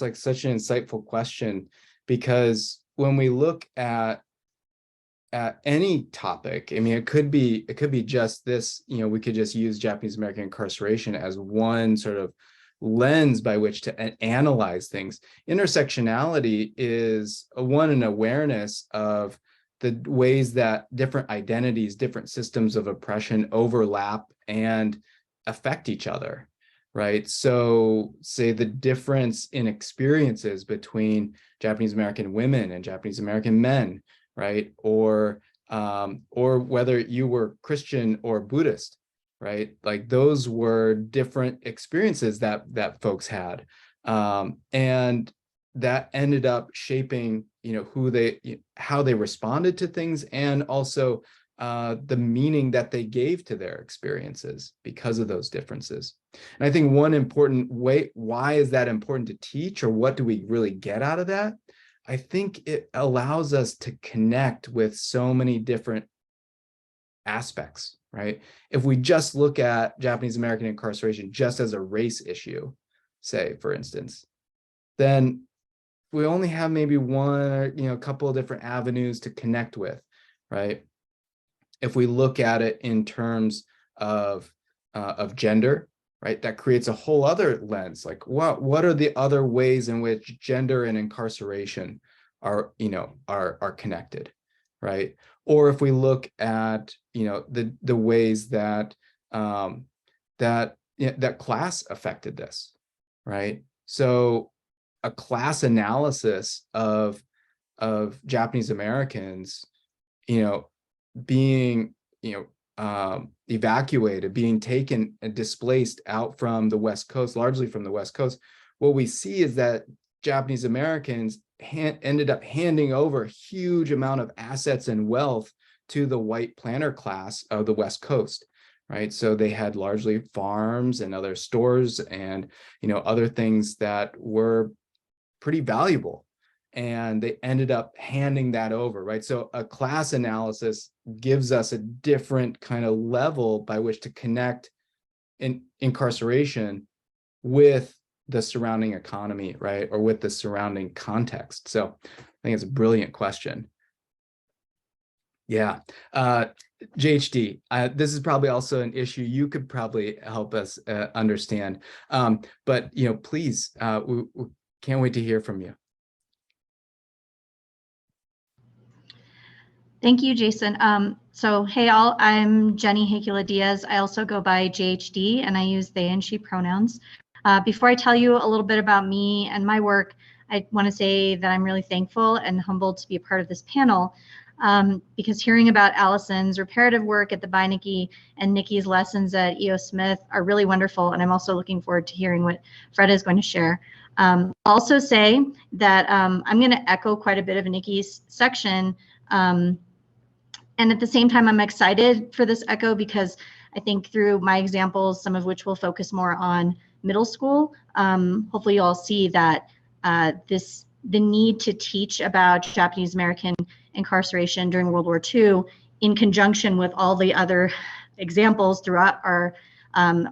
like such an insightful question, because when we look at any topic, I mean, it could be just this, you know, we could just use Japanese American incarceration as one sort of lens by which to analyze things. Intersectionality is an awareness of the ways that different identities, different systems of oppression overlap and affect each other. Right. So say the difference in experiences between Japanese American women and Japanese American men, right? Or whether you were Christian or Buddhist, right? Like those were different experiences that folks had. And that ended up shaping, you know, how they responded to things, and also the meaning that they gave to their experiences because of those differences. And I think one important way, why is that important to teach, or what do we really get out of that? I think it allows us to connect with so many different aspects, right? If we just look at Japanese American incarceration just as a race issue, say, for instance, then we only have maybe one or, you know, a couple of different avenues to connect with, right? If we look at it in terms of gender, right, that creates a whole other lens. Like, what are the other ways in which gender and incarceration are, you know, are connected, right? Or if we look at, you know, the ways that that class affected this, right? So a class analysis of Japanese Americans, you know, being, you know, evacuated, being taken and displaced out from the West Coast, largely from the West Coast, what we see is that Japanese Americans ended up handing over a huge amount of assets and wealth to the white planter class of the West Coast, right? So they had largely farms and other stores and, you know, other things that were pretty valuable. And they ended up handing that over, right? So a class analysis gives us a different kind of level by which to connect in incarceration with the surrounding economy, right? Or with the surrounding context. So I think it's a brilliant question. Yeah. JHD, this is probably also an issue you could probably help us understand. But, you know, please, we can't wait to hear from you. Thank you, Jason. So hey all, I'm Jenny Heikkila Díaz. I also go by JHD and I use they and she pronouns. Before I tell you a little bit about me and my work, I want to say that I'm really thankful and humbled to be a part of this panel. because hearing about Alison's reparative work at the Beinecke and Nikki's lessons at E.O. Smith are really wonderful, and I'm also looking forward to hearing what Fred is going to share. I'll also say that I'm going to echo quite a bit of Nikki's section, and at the same time, I'm excited for this echo because I think through my examples, some of which will focus more on middle school, hopefully you all see that the need to teach about Japanese American incarceration during World War II in conjunction with all the other examples throughout our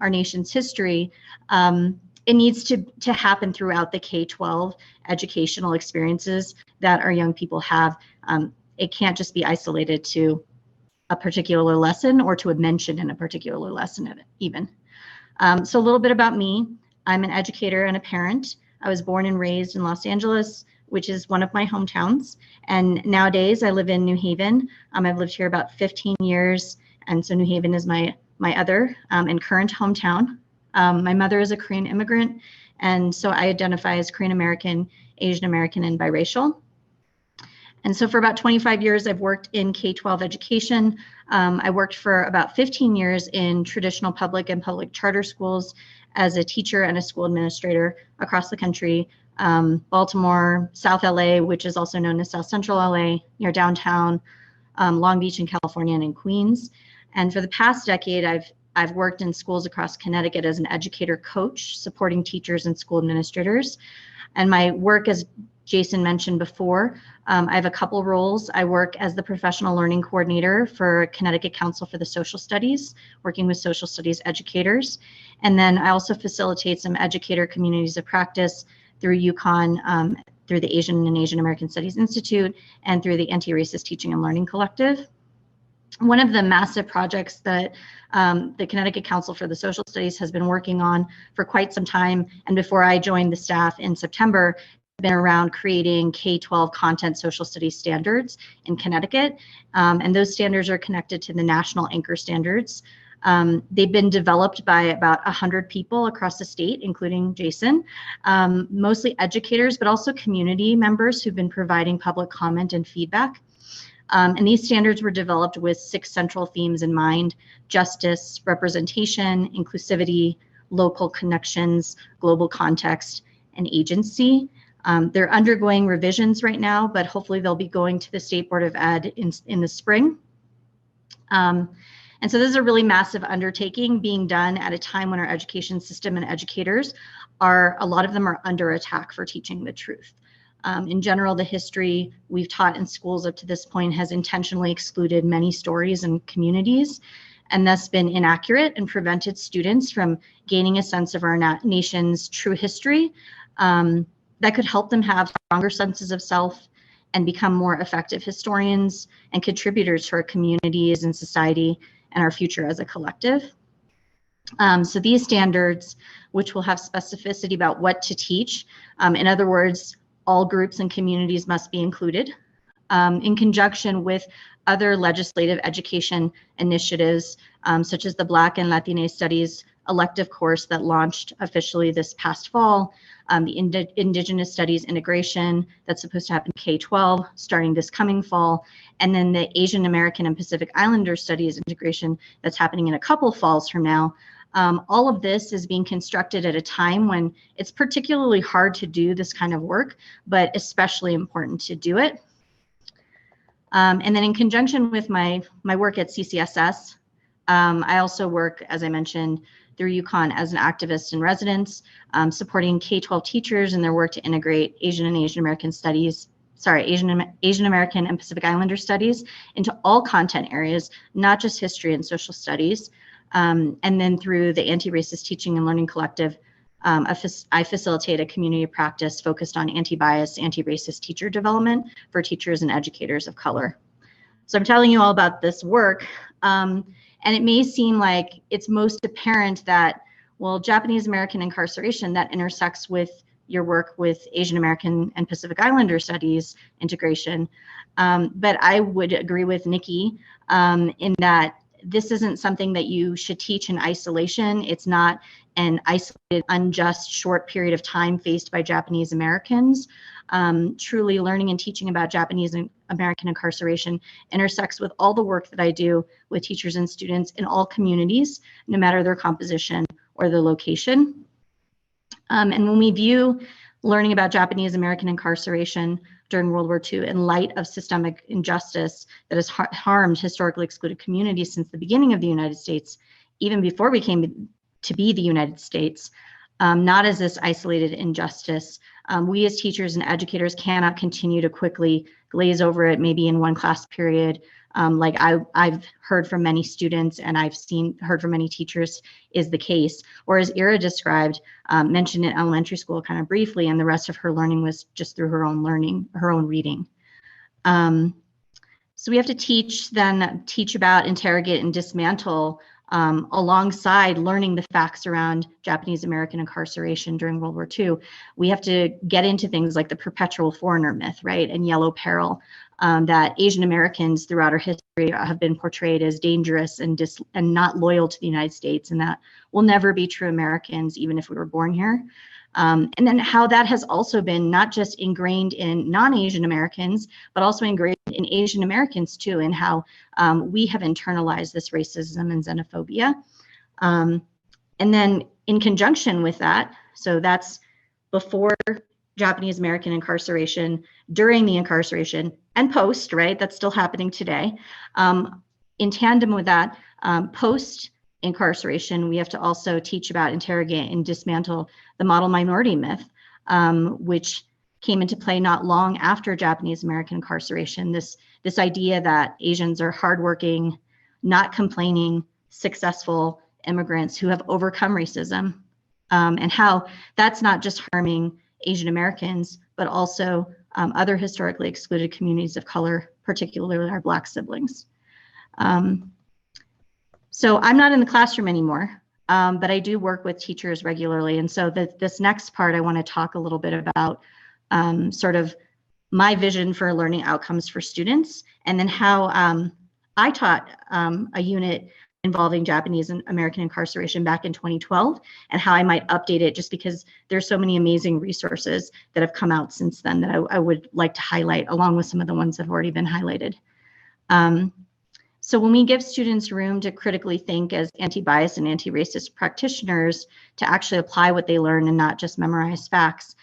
nation's history, it needs to happen throughout the K-12 educational experiences that our young people have. It can't just be isolated to a particular lesson or to a mention in a particular lesson even. So a little bit about me. I'm an educator and a parent. I was born and raised in Los Angeles, which is one of my hometowns. And nowadays I live in New Haven. I've lived here about 15 years. And so New Haven is my other and current hometown. My mother is a Korean immigrant. And so I identify as Korean American, Asian American, and biracial. And so for about 25 years, I've worked in K-12 education. I worked for about 15 years in traditional public and public charter schools as a teacher and a school administrator across the country. Baltimore, South LA, which is also known as South Central LA, near downtown, Long Beach in California, and in Queens. And for the past decade, I've worked in schools across Connecticut as an educator coach, supporting teachers and school administrators. And my work, as Jason mentioned before, I have a couple roles. I work as the professional learning coordinator for Connecticut Council for the Social Studies, working with social studies educators. And then I also facilitate some educator communities of practice through UConn, through the Asian and Asian American Studies Institute, and through the Anti-Racist Teaching and Learning Collective. One of the massive projects that the Connecticut Council for the Social Studies has been working on for quite some time, and before I joined the staff in September, been around creating K-12 content social studies standards in Connecticut. And those standards are connected to the national anchor standards. They've been developed by about 100 people across the state, including Jason, mostly educators, but also community members who've been providing public comment and feedback. And these standards were developed with 6 central themes in mind: justice, representation, inclusivity, local connections, global context, and agency. They're undergoing revisions right now, but hopefully they'll be going to the State Board of Ed in the spring. And so this is a really massive undertaking being done at a time when our education system and educators a lot of them are under attack for teaching the truth. In general, the history we've taught in schools up to this point has intentionally excluded many stories and communities, and thus been inaccurate and prevented students from gaining a sense of our nation's true history that could help them have stronger senses of self and become more effective historians and contributors to our communities and society and our future as a collective. So these standards, which will have specificity about what to teach, in other words, all groups and communities must be included, in conjunction with other legislative education initiatives, such as the Black and Latina Studies elective course that launched officially this past fall, the Indigenous Studies integration that's supposed to happen K-12 starting this coming fall, and then the Asian American and Pacific Islander Studies integration that's happening in a couple falls from now. All of this is being constructed at a time when it's particularly hard to do this kind of work, but especially important to do it. And then in conjunction with my work at CCSS, I also work, as I mentioned, through UConn as an activist in residence, supporting K-12 teachers in their work to integrate Asian and Asian American studies, Asian American and Pacific Islander studies into all content areas, not just history and social studies. And then through the Anti-Racist Teaching and Learning Collective, I facilitate a community of practice focused on anti-bias, anti-racist teacher development for teachers and educators of color. So I'm telling you all about this work, and it may seem like it's most apparent that, well, Japanese American incarceration, that intersects with your work with Asian American and Pacific Islander studies integration. But I would agree with Nikki in that this isn't something that you should teach in isolation. It's not an isolated, unjust, short period of time faced by Japanese Americans. Truly learning and teaching about Japanese American incarceration intersects with all the work that I do with teachers and students in all communities, no matter their composition or their location. And when we view learning about Japanese American incarceration during World War II in light of systemic injustice that has harmed historically excluded communities since the beginning of the United States, even before we came to be the United States, not as this isolated injustice. We as teachers and educators cannot continue to quickly glaze over it, maybe in one class period. Like I've heard from many students and I've heard from many teachers is the case, or as Eira described, mentioned in elementary school kind of briefly, and the rest of her learning was just through her own learning, her own reading. So we have to teach about, interrogate, and dismantle alongside learning the facts around Japanese American incarceration during World War II. We have to get into things like the perpetual foreigner myth, right, and yellow peril, that Asian Americans throughout our history have been portrayed as dangerous and not loyal to the United States, and that will never be true Americans, even if we were born here. And then how that has also been not just ingrained in non-Asian Americans, but also ingrained in Asian Americans too, and how we have internalized this racism and xenophobia. And then in conjunction with that, so that's before Japanese American incarceration, during the incarceration, and post, right? That's still happening today. In tandem with that, post incarceration, we have to also teach about, interrogate, and dismantle the model minority myth, which came into play not long after Japanese American incarceration. This idea that Asians are hardworking, not complaining, successful immigrants who have overcome racism, and how that's not just harming Asian Americans, but also other historically excluded communities of color, particularly our Black siblings. So I'm not in the classroom anymore, but I do work with teachers regularly. And so this next part, I want to talk a little bit about sort of my vision for learning outcomes for students, and then how I taught a unit involving Japanese and American incarceration back in 2012, and how I might update it, just because there's so many amazing resources that have come out since then that I would like to highlight, along with some of the ones that have already been highlighted. So when we give students room to critically think as anti-bias and anti-racist practitioners, to actually apply what they learn and not just memorize facts,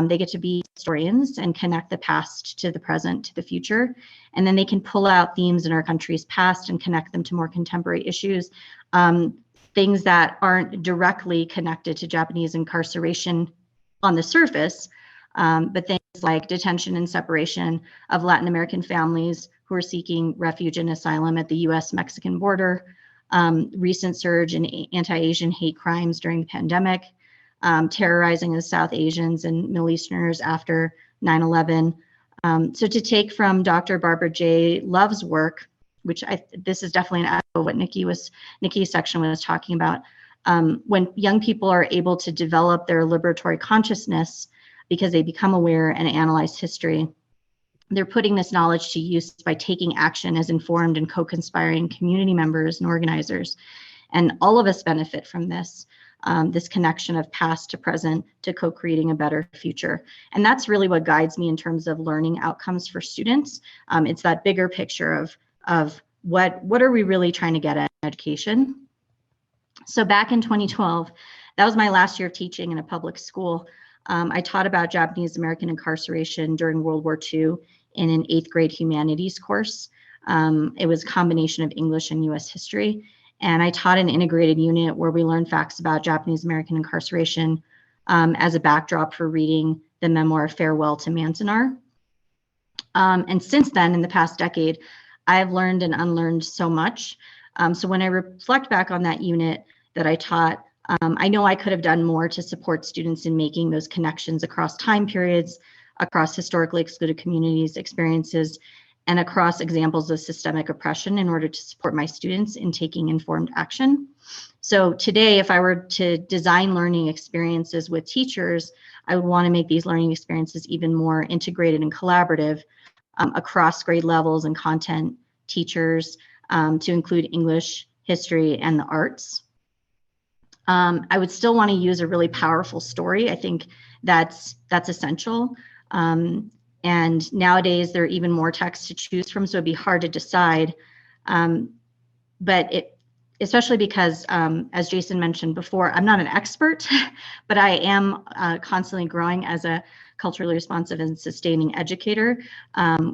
they get to be historians and connect the past to the present to the future. And then they can pull out themes in our country's past and connect them to more contemporary issues, things that aren't directly connected to Japanese incarceration on the surface, but things like detention and separation of Latin American families who are seeking refuge and asylum at the US-Mexican border, recent surge in anti-Asian hate crimes during the pandemic, terrorizing of South Asians and Middle Easterners after 9/11. So to take from Dr. Barbara J. Love's work, which this is definitely an echo of what Nikki's section was talking about, when young people are able to develop their liberatory consciousness because they become aware and analyze history, they're putting this knowledge to use by taking action as informed and co-conspiring community members and organizers. And all of us benefit from this, this connection of past to present to co-creating a better future. And that's really what guides me in terms of learning outcomes for students. It's that bigger picture of what are we really trying to get at in education. So back in 2012, that was my last year of teaching in a public school. I taught about Japanese American incarceration during World War II in an 8th grade humanities course. It was a combination of English and US history. And I taught an integrated unit where we learned facts about Japanese American incarceration as a backdrop for reading the memoir Farewell to Manzanar. And since then, in the past decade, I've learned and unlearned so much. So when I reflect back on that unit that I taught, I know I could have done more to support students in making those connections across time periods, across historically excluded communities, experiences, and across examples of systemic oppression in order to support my students in taking informed action. So today, if I were to design learning experiences with teachers, I would want to make these learning experiences even more integrated and collaborative across grade levels and content teachers, to include English, history, and the arts. I would still want to use a really powerful story. I think that's essential. And nowadays there are even more texts to choose from, so it'd be hard to decide. But especially because, as Jason mentioned before, I'm not an expert, but I am constantly growing as a culturally responsive and sustaining educator,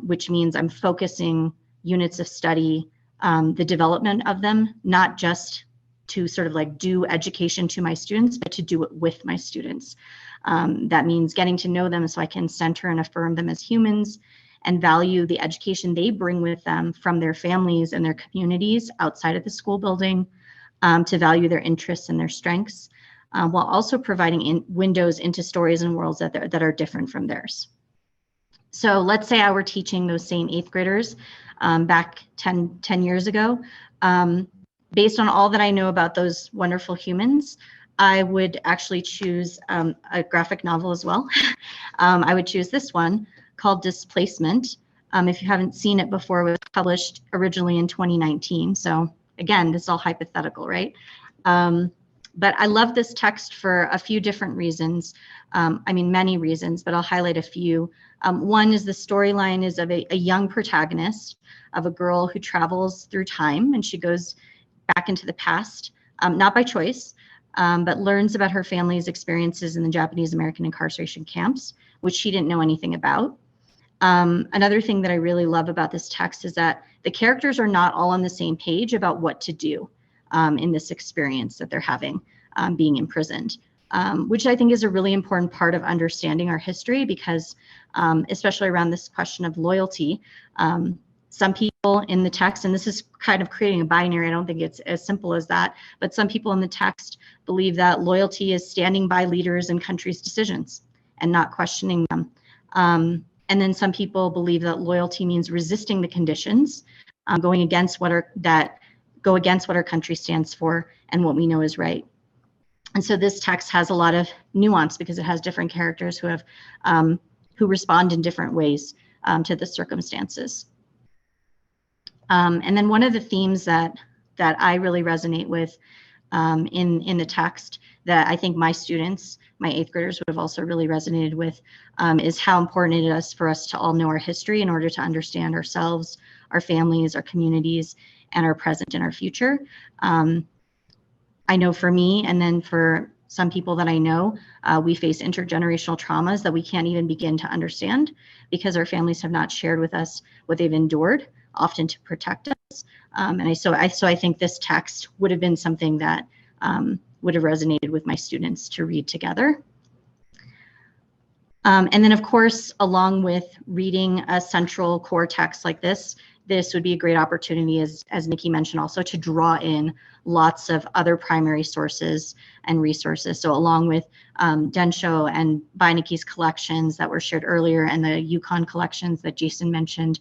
which means I'm focusing units of study, the development of them, not just to sort of like do education to my students, but to do it with my students. That means getting to know them so I can center and affirm them as humans and value the education they bring with them from their families and their communities outside of the school building, to value their interests and their strengths, while also providing windows into stories and worlds that are different from theirs. So let's say I were teaching those same 8th graders back 10 years ago. Based on all that I know about those wonderful humans, I would actually choose a graphic novel as well. I would choose this one called Displacement. If you haven't seen it before, it was published originally in 2019. So again, this is all hypothetical, right? But I love this text for a few different reasons. I mean, many reasons, but I'll highlight a few. One is the storyline is of a young protagonist of a girl who travels through time, and she goes back into the past, not by choice, but learns about her family's experiences in the Japanese American incarceration camps, which she didn't know anything about. Another thing that I really love about this text is that the characters are not all on the same page about what to do in this experience that they're having being imprisoned, which I think is a really important part of understanding our history, because especially around this question of loyalty, some people in the text, and this is kind of creating a binary, I don't think it's as simple as that, but some people in the text believe that loyalty is standing by leaders and countries' decisions and not questioning them. And then some people believe that loyalty means resisting the conditions, going against what our country stands for and what we know is right. And so this text has a lot of nuance because it has different characters who respond in different ways to the circumstances. And then one of the themes that I really resonate with in the text that I think my students, my 8th graders, would have also really resonated with is how important it is for us to all know our history in order to understand ourselves, our families, our communities, and our present and our future. I know for me, and then for some people that I know, we face intergenerational traumas that we can't even begin to understand because our families have not shared with us what they've endured, often to protect us. So I think this text would have been something that would have resonated with my students to read together. And then of course, along with reading a central core text like this would be a great opportunity, as Nikki mentioned, also to draw in lots of other primary sources and resources. So along with Densho and Beinecke's collections that were shared earlier and the UConn collections that Jason mentioned,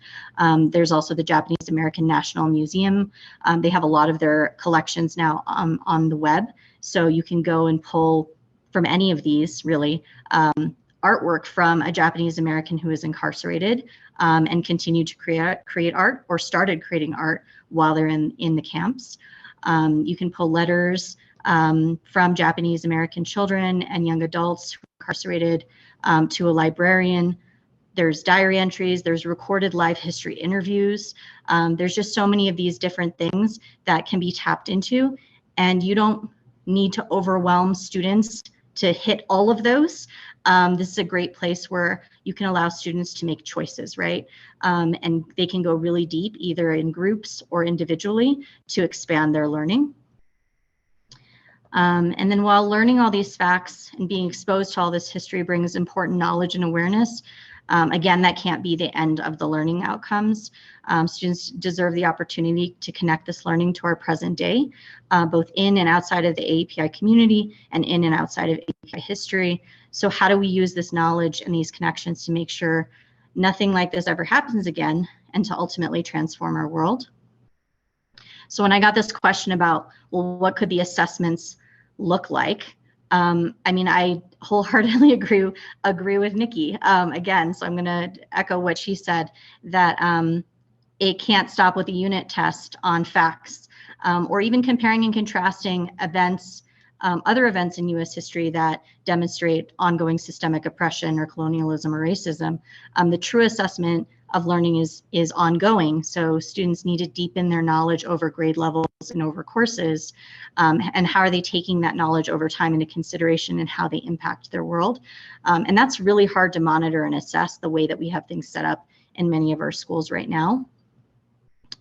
there's also the Japanese American National Museum. They have a lot of their collections now on the web. So you can go and pull from any of these, really, artwork from a Japanese American who is incarcerated and continue to create art or started creating art while they're in the camps. You can pull letters from Japanese American children and young adults who are incarcerated to a librarian. There's diary entries, there's recorded live history interviews. There's just so many of these different things that can be tapped into, and you don't need to overwhelm students to hit all of those. This is a great place where you can allow students to make choices, right? And they can go really deep, either in groups or individually, to expand their learning. And then while learning all these facts and being exposed to all this history brings important knowledge and awareness, again, that can't be the end of the learning outcomes. Students deserve the opportunity to connect this learning to our present day, both in and outside of the AAPI community and in and outside of AAPI history. So how do we use this knowledge and these connections to make sure nothing like this ever happens again and to ultimately transform our world? So when I got this question about, well, what could the assessments look like? I mean, I wholeheartedly agree with Nikki again. So I'm going to echo what she said, that it can't stop with a unit test on facts or even comparing and contrasting events other events in US history that demonstrate ongoing systemic oppression or colonialism or racism. The true assessment of learning is ongoing. So students need to deepen their knowledge over grade levels and over courses. And how are they taking that knowledge over time into consideration and how they impact their world? And that's really hard to monitor and assess the way that we have things set up in many of our schools right now.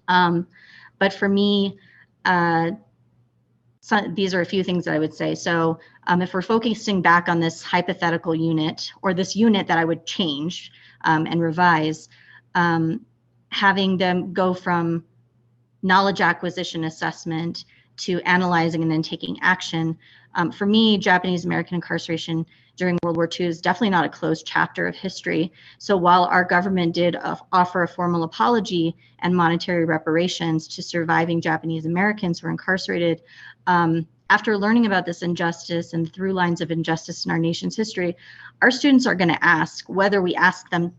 But for me, so these are a few things that I would say. So if we're focusing back on this hypothetical unit, or this unit that I would change and revise, having them go from knowledge acquisition assessment to analyzing and then taking action. For me, Japanese American incarceration during World War II is definitely not a closed chapter of history. So while our government did offer a formal apology and monetary reparations to surviving Japanese Americans who were incarcerated, after learning about this injustice and through lines of injustice in our nation's history, our students are going to ask, whether we ask them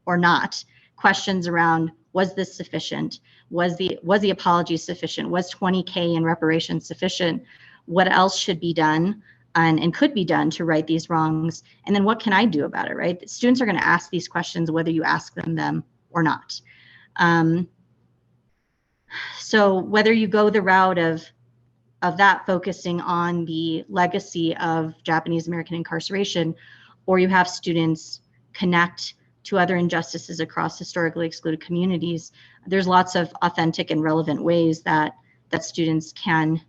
or not, questions around, was this sufficient? Was the apology sufficient? Was 20K in reparations sufficient? What else should be done and could be done to right these wrongs? And then what can I do about it, right? Students are going to ask these questions whether you ask them or not. So whether you go the route of that focusing on the legacy of Japanese American incarceration, or you have students connect to other injustices across historically excluded communities, there's lots of authentic and relevant ways that students can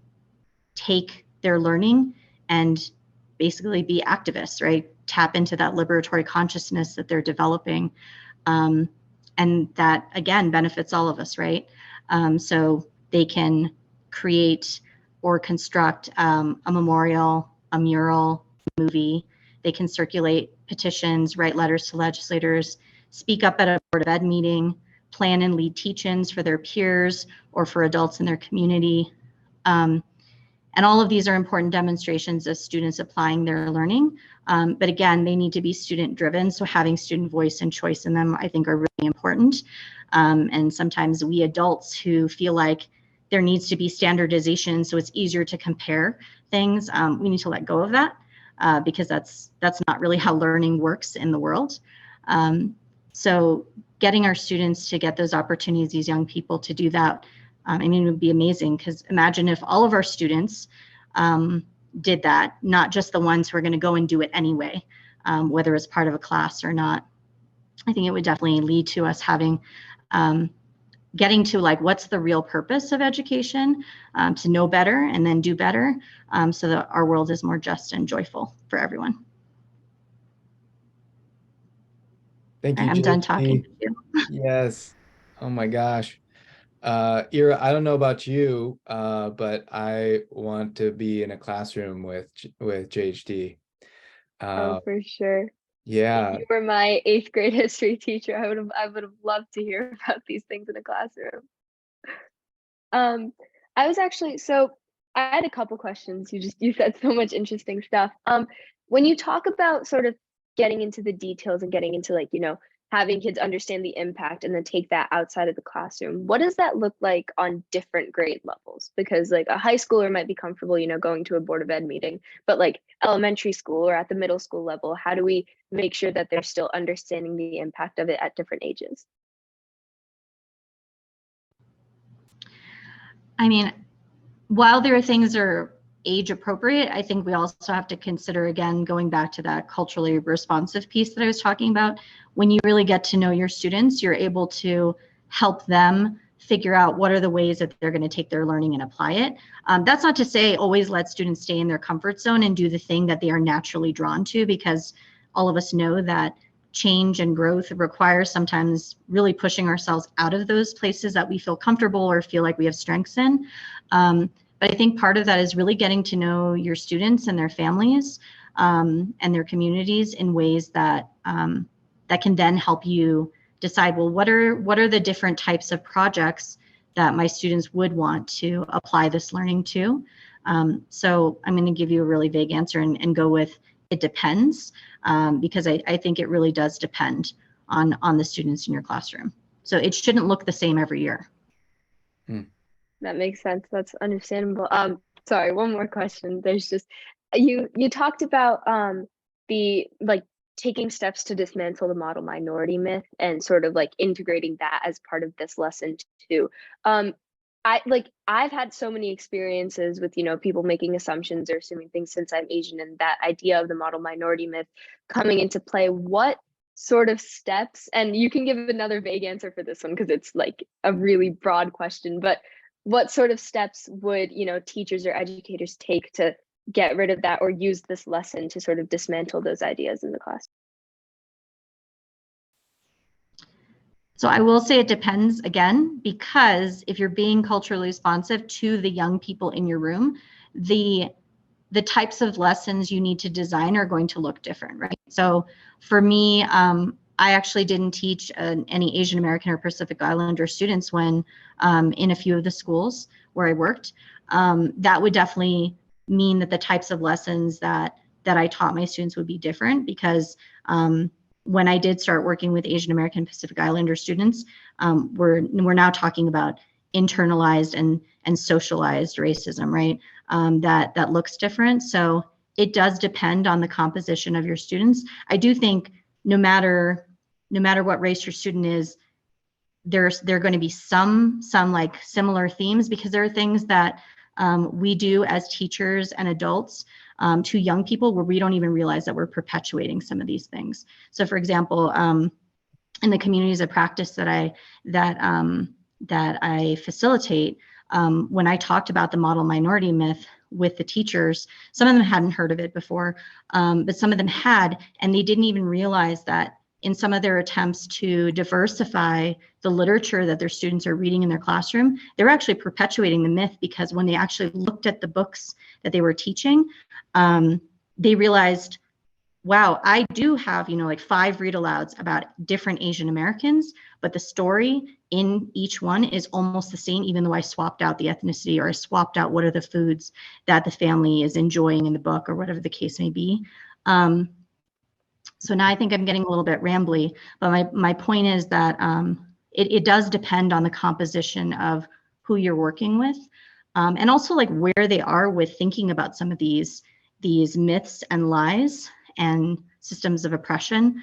take their learning and basically be activists, right? Tap into that liberatory consciousness that they're developing. And that, again, benefits all of us, right? So they can create or construct a memorial, a mural, a movie. They can circulate petitions, write letters to legislators, speak up at a Board of Ed meeting, plan and lead teach-ins for their peers or for adults in their community. And all of these are important demonstrations of students applying their learning. But again, they need to be student-driven, so having student voice and choice in them, I think, are really important. And sometimes we adults who feel like there needs to be standardization so it's easier to compare things, we need to let go of that. Because that's not really how learning works in the world. So getting our students to get those opportunities, these young people to do that, I mean, it would be amazing, because imagine if all of our students did that, not just the ones who are going to go and do it anyway, whether it's part of a class or not. I think it would definitely lead to us having getting to, like, what's the real purpose of education, to know better and then do better, so that our world is more just and joyful for everyone. Thank you, I'm done talking. Yes. Oh my gosh. Eira, I don't know about you, but I want to be in a classroom with JHD. Oh, for sure. Yeah. If you were my 8th grade history teacher, I would have loved to hear about these things in a classroom. I was actually, so I had a couple questions. You said so much interesting stuff. When you talk about sort of getting into the details and getting into, like, having kids understand the impact and then take that outside of the classroom, what does that look like on different grade levels? Because, like, a high schooler might be comfortable, going to a Board of Ed meeting, but like elementary school or at the middle school level, how do we make sure that they're still understanding the impact of it at different ages? I mean, while there are things that are age appropriate, I think we also have to consider, again, going back to that culturally responsive piece that I was talking about. When you really get to know your students, you're able to help them figure out what are the ways that they're going to take their learning and apply it. That's not to say always let students stay in their comfort zone and do the thing that they are naturally drawn to, because all of us know that change and growth requires sometimes really pushing ourselves out of those places that we feel comfortable or feel like we have strengths in. But I think part of that is really getting to know your students and their families and their communities in ways that that can then help you decide, well, what are the different types of projects that my students would want to apply this learning to? So I'm going to give you a really vague answer and go with it depends, because I think it really does depend on the students in your classroom. So it shouldn't look the same every year. That makes sense. That's understandable. sorry, one more question. There's just you talked about the like taking steps to dismantle the model minority myth and sort of like integrating that as part of this lesson too. I've had so many experiences with, people making assumptions or assuming things since I'm Asian, and that idea of the model minority myth coming into play. What sort of steps, and you can give another vague answer for this one because it's like a really broad question, but what sort of steps would, teachers or educators take to get rid of that or use this lesson to sort of dismantle those ideas in the class? So I will say it depends again, because if you're being culturally responsive to the young people in your room, the types of lessons you need to design are going to look different, right? So for me, I actually didn't teach any Asian American or Pacific Islander students when in a few of the schools where I worked. That would definitely mean that the types of lessons that I taught my students would be different, because when I did start working with Asian American Pacific Islander students, we're now talking about internalized and socialized racism, right? That looks different. So it does depend on the composition of your students. I do think no matter what race your student is, there are going to be some like similar themes, because there are things that we do as teachers and adults to young people where we don't even realize that we're perpetuating some of these things. So for example, in the communities of practice that I facilitate, when I talked about the model minority myth with the teachers, some of them hadn't heard of it before, but some of them had, and they didn't even realize that in some of their attempts to diversify the literature that their students are reading in their classroom, they're actually perpetuating the myth, because when they actually looked at the books that they were teaching, they realized, wow, I do have, like 5 read alouds about different Asian Americans, but the story in each one is almost the same, even though I swapped out the ethnicity, or I swapped out what are the foods that the family is enjoying in the book, or whatever the case may be. So now I think I'm getting a little bit rambly, but my point is that it does depend on the composition of who you're working with, and also like where they are with thinking about some of these myths and lies and systems of oppression.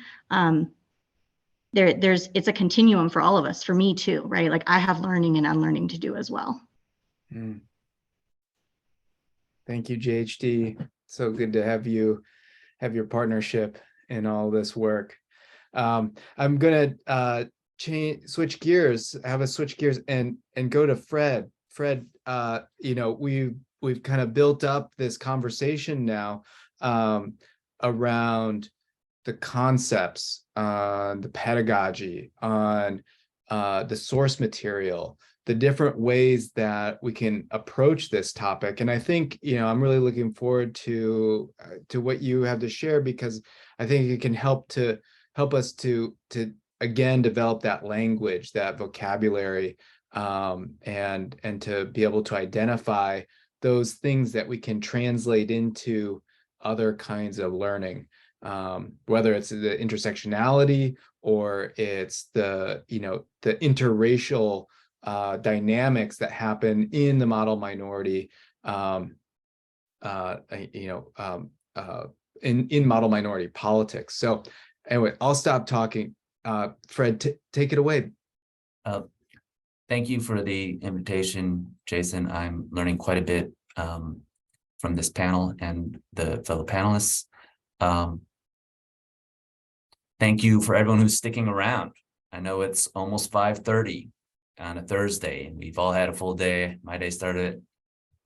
It's a continuum for all of us, for me too, right? Like I have learning and unlearning to do as well. Thank you, JHD. So good to have your partnership in all this work. I'm gonna switch gears, and go to Fred. Fred, we've kind of built up this conversation now around the concepts, the pedagogy, on the source material, the different ways that we can approach this topic. And I think, I'm really looking forward to what you have to share, because I think it can help us to again develop that language, that vocabulary, and to be able to identify those things that we can translate into other kinds of learning, whether it's the intersectionality or it's the interracial dynamics that happen in the model minority, in model minority politics. So anyway, I'll stop talking. Fred, take it away. Thank you for the invitation, Jason. I'm learning quite a bit from this panel and the fellow panelists. Thank you for everyone who's sticking around. I know it's almost 5:30 on a Thursday, and we've all had a full day. My day started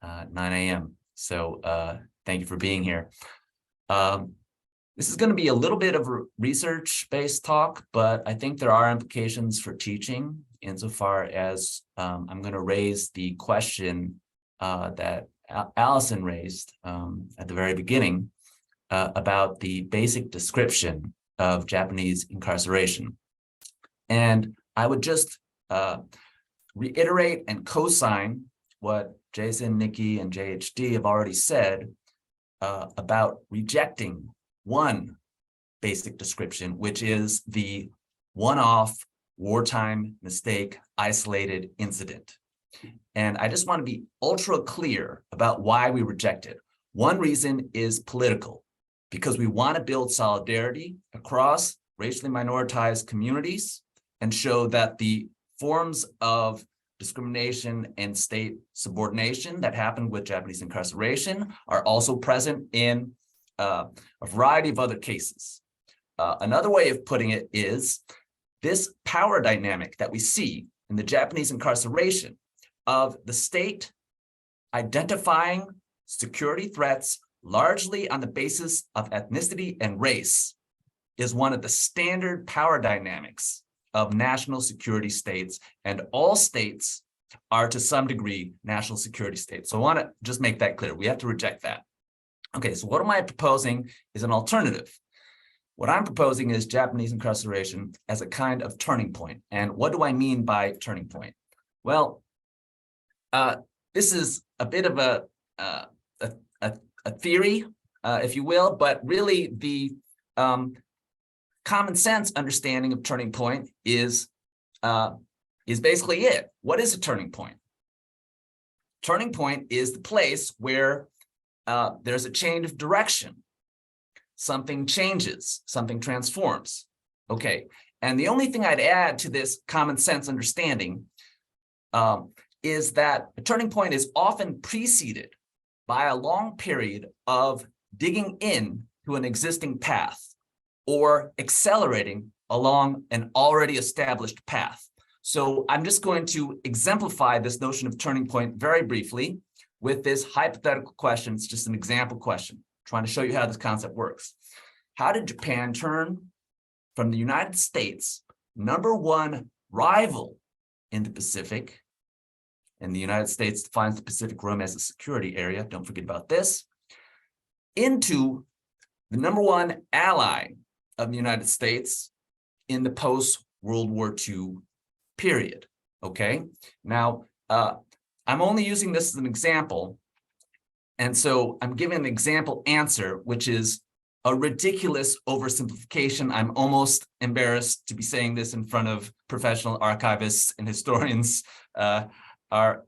at 9 a.m. So thank you for being here. This is going to be a little bit of a research-based talk, but I think there are implications for teaching, insofar as I'm going to raise the question that Alison raised at the very beginning about the basic description of Japanese incarceration. And I would just reiterate and co-sign what Jason, Nikki, and JHD have already said about rejecting one basic description, which is the one-off wartime mistake isolated incident. And I just want to be ultra clear about why we reject it. One reason is political, because we want to build solidarity across racially minoritized communities and show that the forms of discrimination and state subordination that happened with Japanese incarceration are also present in a variety of other cases. Another way of putting it is this power dynamic that we see in the Japanese incarceration of the state identifying security threats largely on the basis of ethnicity and race is one of the standard power dynamics of national security states, and all states are to some degree national security states. So I want to just make that clear. We have to reject that. Okay, so what am I proposing is an alternative. What I'm proposing is Japanese incarceration as a kind of turning point. And what do I mean by turning point? Well, this is a bit of a theory, if you will, but really the common sense understanding of turning point is basically it. What is a turning point? Turning point is the place where there's a change of direction. Something changes, something transforms. Okay, and the only thing I'd add to this common sense understanding is that a turning point is often preceded by a long period of digging in to an existing path or accelerating along an already established path. So I'm just going to exemplify this notion of turning point very briefly with this hypothetical question. It's just an example question, trying to show you how this concept works. How did Japan turn from the United States, #1 rival in the Pacific, and the United States defines the Pacific Rim as a security area, don't forget about this, into the #1 ally of the United States in the post-World War II period, okay? Now, I'm only using this as an example, and so I'm giving an example answer, which is a ridiculous oversimplification. I'm almost embarrassed to be saying this in front of professional archivists and historians, our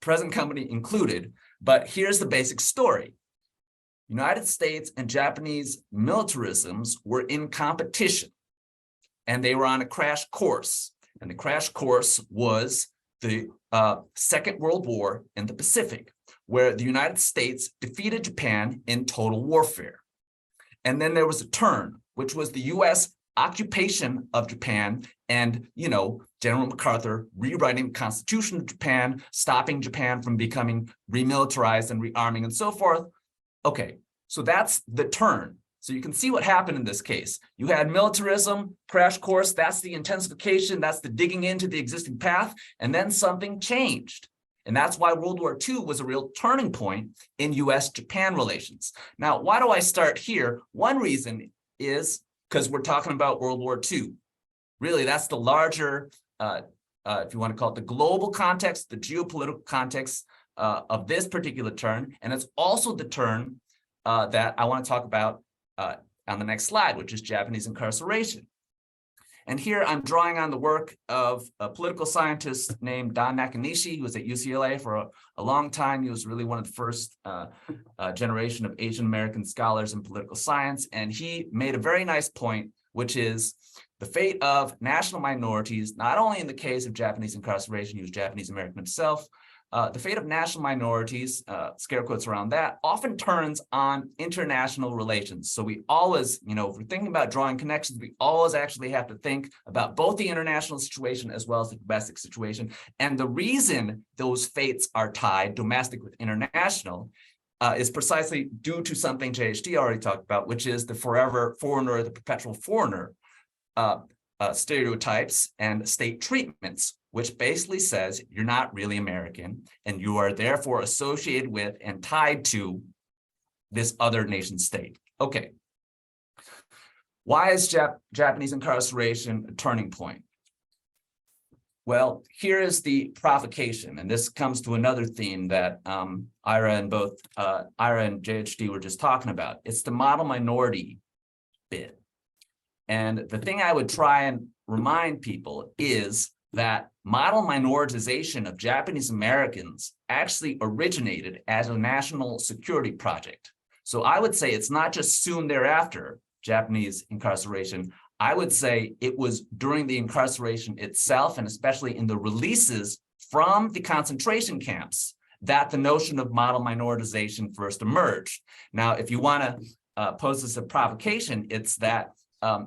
present company included, but here's the basic story. United States and Japanese militarisms were in competition, and they were on a crash course. And the crash course was the Second World War in the Pacific, where the United States defeated Japan in total warfare. And then there was a turn, which was the US occupation of Japan and, you know, General MacArthur rewriting the Constitution of Japan, stopping Japan from becoming remilitarized and rearming and so forth. Okay, so that's the turn. So you can see what happened in this case. You had militarism, crash course, that's the intensification, that's the digging into the existing path, and then something changed. And that's why World War II was a real turning point in US-Japan relations. Now, why do I start here? One reason is because we're talking about World War II. Really, that's the larger, if you want to call it the global context, the geopolitical context of this particular turn. And it's also the turn that I want to talk about on the next slide, which is Japanese incarceration. And here I'm drawing on the work of a political scientist named Don Nakanishi, who was at UCLA for a long time. He was really one of the first generation of Asian American scholars in political science. And he made a very nice point, which is the fate of national minorities, not only in the case of Japanese incarceration, he was Japanese American himself, the fate of national minorities, scare quotes around that, often turns on international relations. So we always, you know, if we're thinking about drawing connections, we always actually have to think about both the international situation as well as the domestic situation. And the reason those fates are tied, domestic with international, is precisely due to something JHD already talked about, which is the forever foreigner, the perpetual foreigner stereotypes and state treatments, which basically says you're not really American and you are therefore associated with and tied to this other nation state. Okay. Why is Japanese incarceration a turning point? Well, here is the provocation, and this comes to another theme that Eira and JHD were just talking about. It's the model minority bit. And the thing I would try and remind people is that model minoritization of Japanese Americans actually originated as a national security project. So I would say it's not just soon thereafter, Japanese incarceration. I would say it was during the incarceration itself, and especially in the releases from the concentration camps, that the notion of model minoritization first emerged. Now, if you want to pose this as a provocation, it's that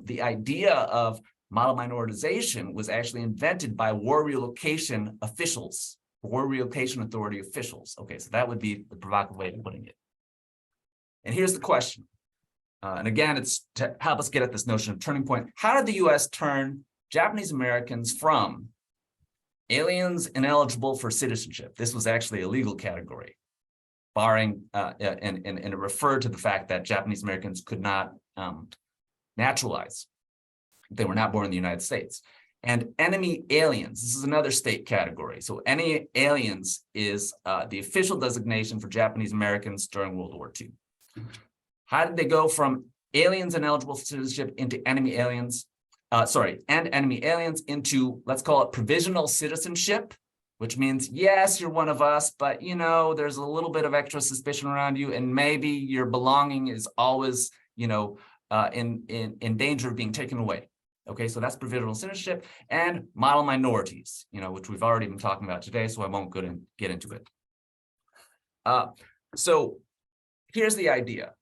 the idea of model minoritization was actually invented by war relocation officials, war relocation authority officials. Okay, so that would be the provocative way of putting it. And here's the question. And again, it's to help us get at this notion of turning point. How did the US turn Japanese Americans from aliens ineligible for citizenship? This was actually a legal category, barring, and it referred to the fact that Japanese Americans could not naturalize. They were not born in the United States. And enemy aliens, this is another state category. So enemy aliens is the official designation for Japanese Americans during World War II. How did they go from aliens ineligible for citizenship into enemy aliens? Enemy aliens into, let's call it provisional citizenship, which means, yes, you're one of us, but you know, there's a little bit of extra suspicion around you, and maybe your belonging is always, you know, in danger of being taken away. Okay, so that's provisional citizenship, and model minorities, you know, which we've already been talking about today, so I won't get into it. So here's the idea.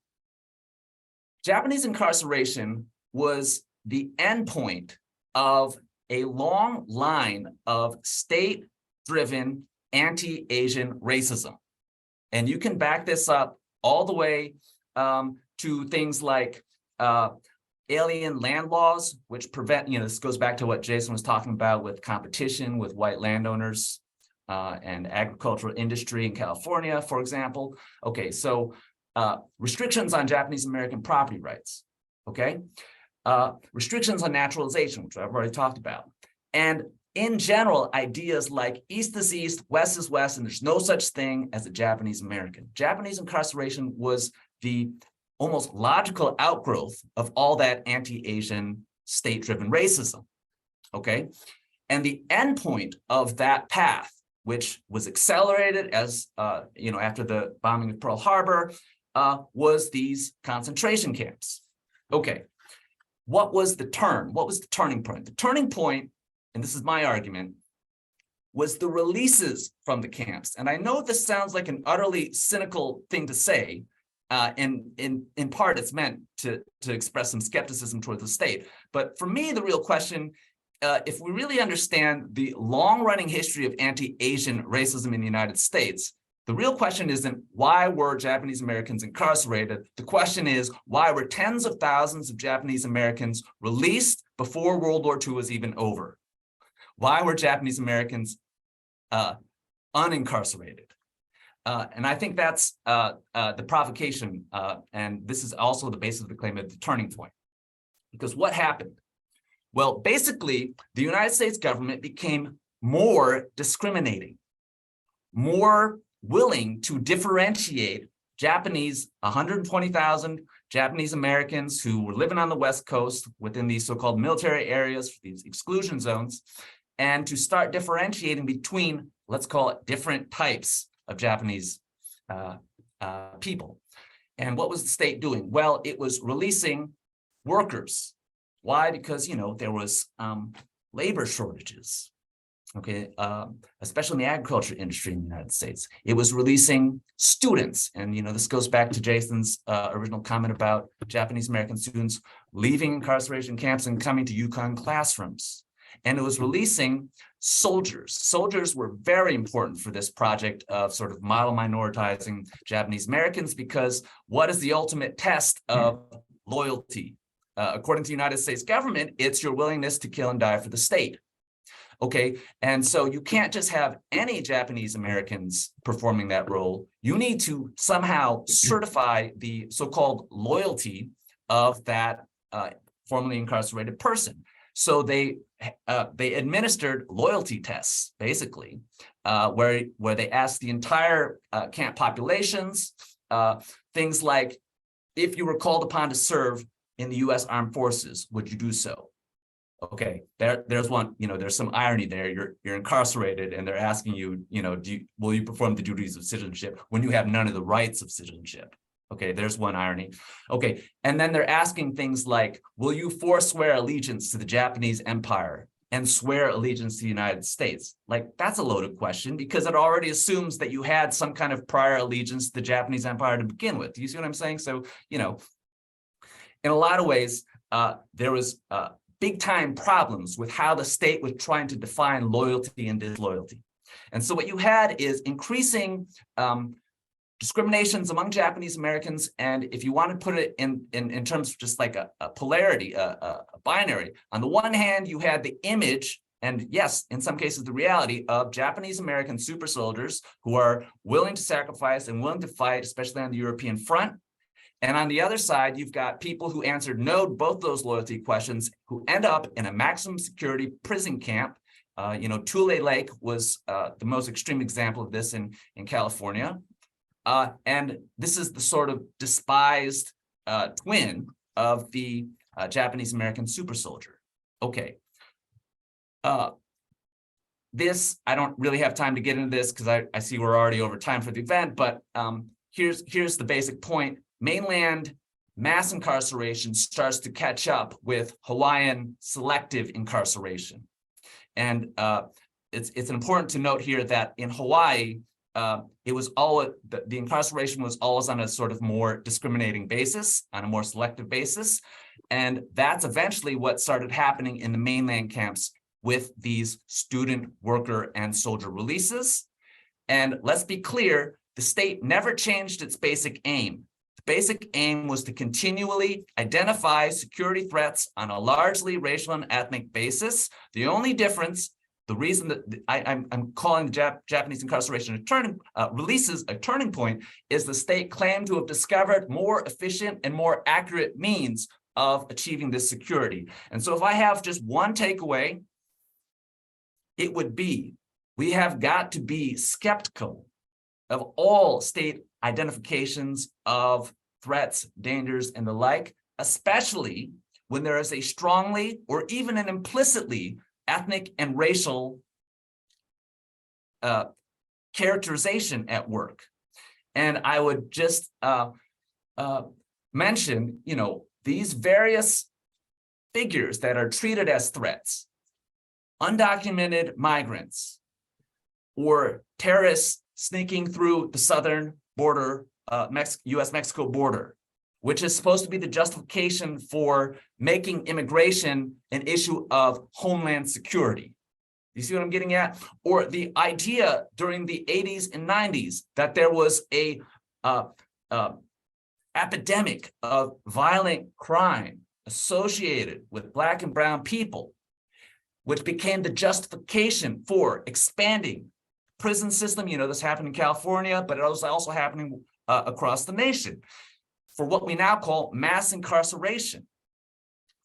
Japanese incarceration was the endpoint of a long line of state-driven anti-Asian racism. And you can back this up all the way to things like alien land laws, which prevent, you know, this goes back to what Jason was talking about with competition with white landowners and agricultural industry in California, for example. Okay, so restrictions on Japanese American property rights, okay? Restrictions on naturalization, which I've already talked about. And in general, ideas like East is East, West is West, and there's no such thing as a Japanese American. Japanese incarceration was the almost logical outgrowth of all that anti-Asian state-driven racism, okay? And the endpoint of that path, which was accelerated as, you know, after the bombing of Pearl Harbor, was these concentration camps. Okay, what was the turn? What was the turning point? The turning point, and this is my argument, was the releases from the camps. And I know this sounds like an utterly cynical thing to say, and in part it's meant to express some skepticism towards the state. But for me, the real question, if we really understand the long-running history of anti-Asian racism in the United States, the real question isn't why were Japanese Americans incarcerated? The question is, why were tens of thousands of Japanese Americans released before World War II was even over? Why were Japanese Americans unincarcerated? And I think that's the provocation, and this is also the basis of the claim of the turning point. Because what happened? Well, basically, the United States government became more discriminating, more willing to differentiate Japanese, 120,000 Japanese Americans who were living on the West Coast within these so-called military areas, these exclusion zones, and to start differentiating between, let's call it, different types of Japanese people. And what was the state doing? Well, it was releasing workers. Why? Because, you know, there was labor shortages. Okay, especially in the agriculture industry in the United States. It was releasing students. And, you know, this goes back to Jason's original comment about Japanese American students leaving incarceration camps and coming to UConn classrooms. And it was releasing soldiers. Soldiers were very important for this project of sort of model minoritizing Japanese Americans, because what is the ultimate test of loyalty? According to the United States government, it's your willingness to kill and die for the state. Okay, and so you can't just have any Japanese Americans performing that role. You need to somehow certify the so-called loyalty of that formerly incarcerated person. So they administered loyalty tests, basically, where they asked the entire camp populations things like, if you were called upon to serve in the U.S. Armed Forces, would you do so? Okay, there's one, there's some irony there. You're incarcerated and they're asking you, will you perform the duties of citizenship when you have none of the rights of citizenship? Okay, there's one irony. Okay, and then they're asking things like, will you forswear allegiance to the Japanese Empire and swear allegiance to the United States? Like, that's a loaded question because it already assumes that you had some kind of prior allegiance to the Japanese Empire to begin with. Do you see what I'm saying? So, in a lot of ways, there was big time problems with how the state was trying to define loyalty and disloyalty. And so what you had is increasing discriminations among Japanese Americans. And if you want to put it in terms of just like a polarity, a binary, on the one hand, you had the image, and yes, in some cases, the reality of Japanese American super soldiers who are willing to sacrifice and willing to fight, especially on the European front. And on the other side, you've got people who answered no to both those loyalty questions, who end up in a maximum security prison camp. Tule Lake was the most extreme example of this in California. And this is the sort of despised twin of the Japanese American super soldier. Okay. This, I don't really have time to get into this because I see we're already over time for the event, but here's the basic point. Mainland mass incarceration starts to catch up with Hawaiian selective incarceration. And it's important to note here that in Hawaii, it was all the incarceration was always on a sort of more discriminating basis, on a more selective basis. And that's eventually what started happening in the mainland camps with these student, worker, and soldier releases. And let's be clear, the state never changed its basic aim. Basic aim was to continually identify security threats on a largely racial and ethnic basis. The only difference, the reason that I'm calling the Japanese incarceration releases a turning point, is the state claimed to have discovered more efficient and more accurate means of achieving this security. And so if I have just one takeaway, it would be, we have got to be skeptical of all state identifications of threats, dangers, and the like, especially when there is a strongly or even an implicitly ethnic and racial characterization at work. And I would just mention, these various figures that are treated as threats, undocumented migrants, or terrorists sneaking through the southern border, US-Mexico border, which is supposed to be the justification for making immigration an issue of homeland security. You see what I'm getting at? Or the idea during the 80s and 90s that there was a epidemic of violent crime associated with Black and brown people, which became the justification for expanding prison system. This happened in California, but it was also happening across the nation for what we now call mass incarceration.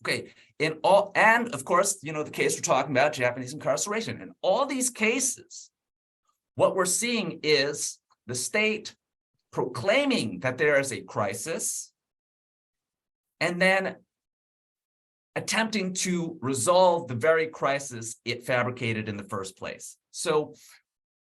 Okay, and of course, the case we're talking about, Japanese incarceration. In all these cases, what we're seeing is the state proclaiming that there is a crisis and then attempting to resolve the very crisis it fabricated in the first place. So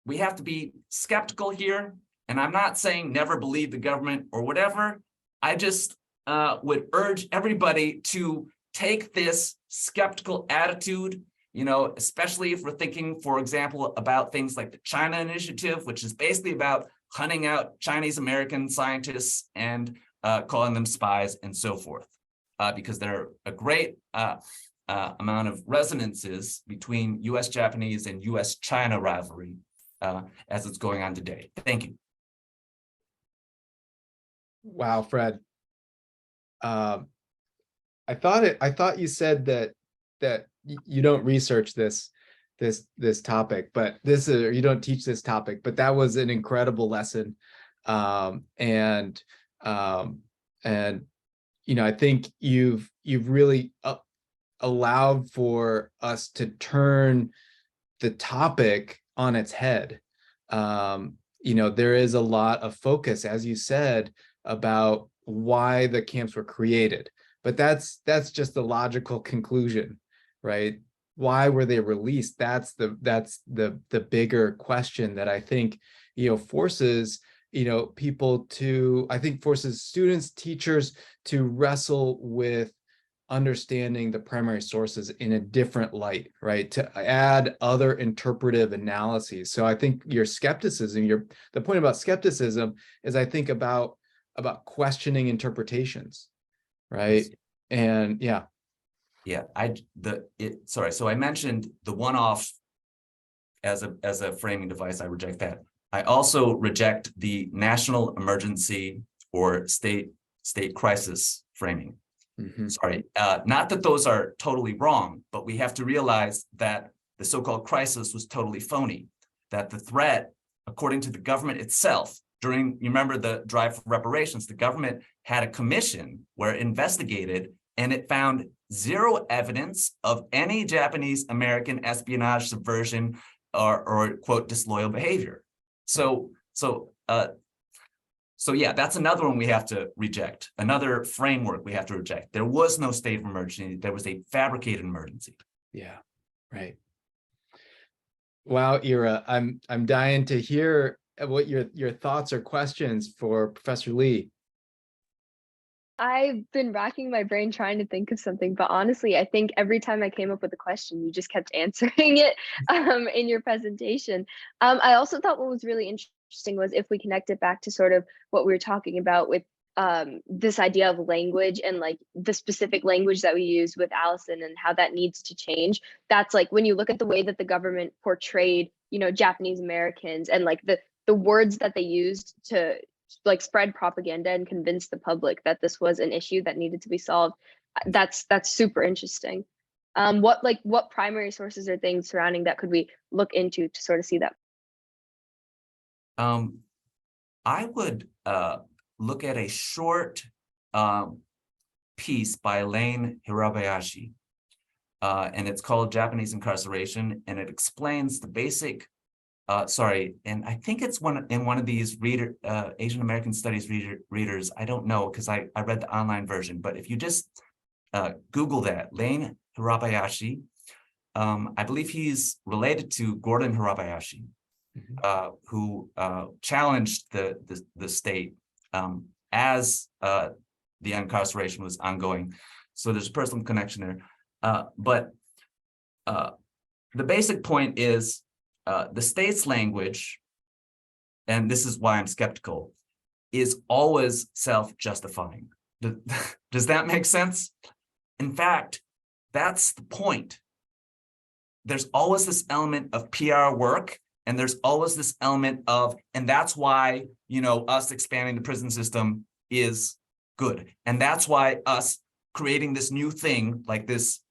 we have to be skeptical here. And I'm not saying never believe the government or whatever. I just would urge everybody to take this skeptical attitude, especially if we're thinking, for example, about things like the China Initiative, which is basically about hunting out Chinese American scientists and calling them spies and so forth, because there are a great amount of resonances between US-Japanese and US-China rivalry as it's going on today. Thank you. Wow, Fred. I thought you said that you don't research this topic, but you don't teach this topic, but that was an incredible lesson. And I think you've really allowed for us to turn the topic on its head. There is a lot of focus, as you said, about why the camps were created, but that's just the logical conclusion. right? Why were they released? That's the bigger question that I think, forces, people to, I think forces students, teachers to wrestle with understanding the primary sources in a different light, right? To add other interpretive analyses. So I think your skepticism, the point about skepticism is, I think about questioning interpretations, right? And yeah. Yeah, sorry. So I mentioned the one-off as a framing device. I reject that. I also reject the national emergency or state crisis framing. Sorry, not that those are totally wrong, but we have to realize that the so-called crisis was totally phony, that the threat, according to the government itself, you remember the drive for reparations, the government had a commission where it investigated, and it found zero evidence of any Japanese American espionage, subversion, or quote, disloyal behavior. So yeah, that's another one we have to reject. Another framework we have to reject. There was no state of emergency. There was a fabricated emergency. Yeah, right. Wow, Eira, I'm dying to hear what your thoughts or questions for Professor Lee. I've been racking my brain trying to think of something, but honestly, I think every time I came up with a question, you just kept answering it in your presentation. I also thought what was really interesting was if we connect it back to sort of what we were talking about with this idea of language and like the specific language that we use with Alison and how that needs to change. That's like when you look at the way that the government portrayed, Japanese Americans and like the words that they used to like spread propaganda and convince the public that this was an issue that needed to be solved. That's super interesting. What primary sources or things surrounding that could we look into to sort of see that? I would look at a short piece by Lane Hirabayashi, and it's called Japanese Incarceration, and it explains the basic and I think it's one of these Asian American Studies readers. I don't know because I read the online version, but if you just Google that, Lane Hirabayashi, I believe he's related to Gordon Hirabayashi, who challenged the state as the incarceration was ongoing. So there's a personal connection there. But the basic point is, the state's language, and this is why I'm skeptical, is always self-justifying. Does that make sense? In fact, that's the point. There's always this element of PR work, and there's always this element of, and that's why, us expanding the prison system is good. And that's why us creating this new thing like this,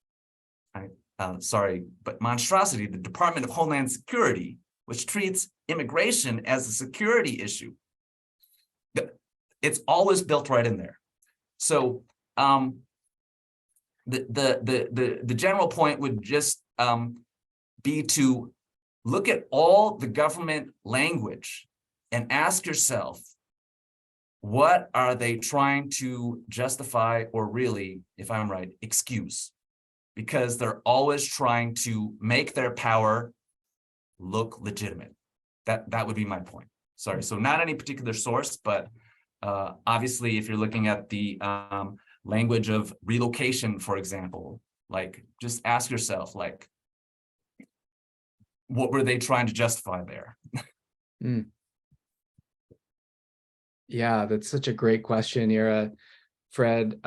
but monstrosity, the Department of Homeland Security, which treats immigration as a security issue. It's always built right in there. So the general point would just be to look at all the government language and ask yourself, what are they trying to justify or really, if I'm right, excuse? Because they're always trying to make their power look legitimate. That would be my point. Sorry, so not any particular source, but obviously if you're looking at the language of relocation, for example, like just ask yourself, like, what were they trying to justify there? Yeah, that's such a great question, Eira. Fred,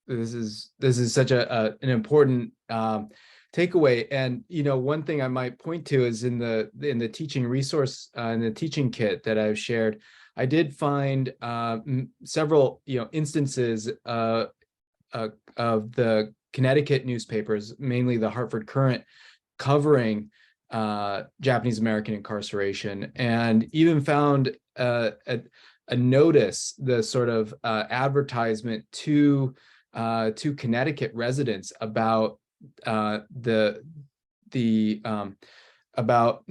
this is such an important takeaway. And one thing I might point to is in the teaching resource in the teaching kit that I've shared, I did find several instances of the Connecticut newspapers, mainly the Hartford Courant, covering Japanese American incarceration, and even found a notice, the sort of advertisement to Connecticut residents about about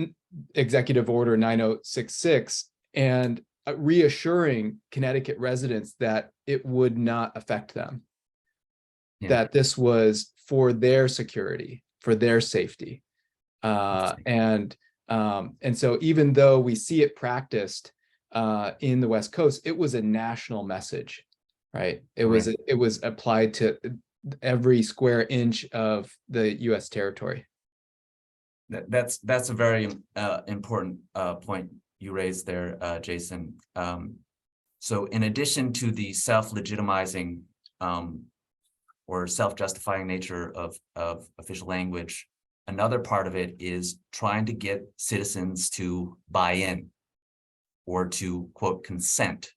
Executive Order 9066, and reassuring Connecticut residents that it would not affect them, that this was for their security, for their safety. And so even though we see it practiced in the West Coast, it was a national message, right? It was applied to every square inch of the U.S. territory. That's a very important point you raised there, Jason. So in addition to the self-legitimizing or self-justifying nature of official language, another part of it is trying to get citizens to buy in or to, quote, consent,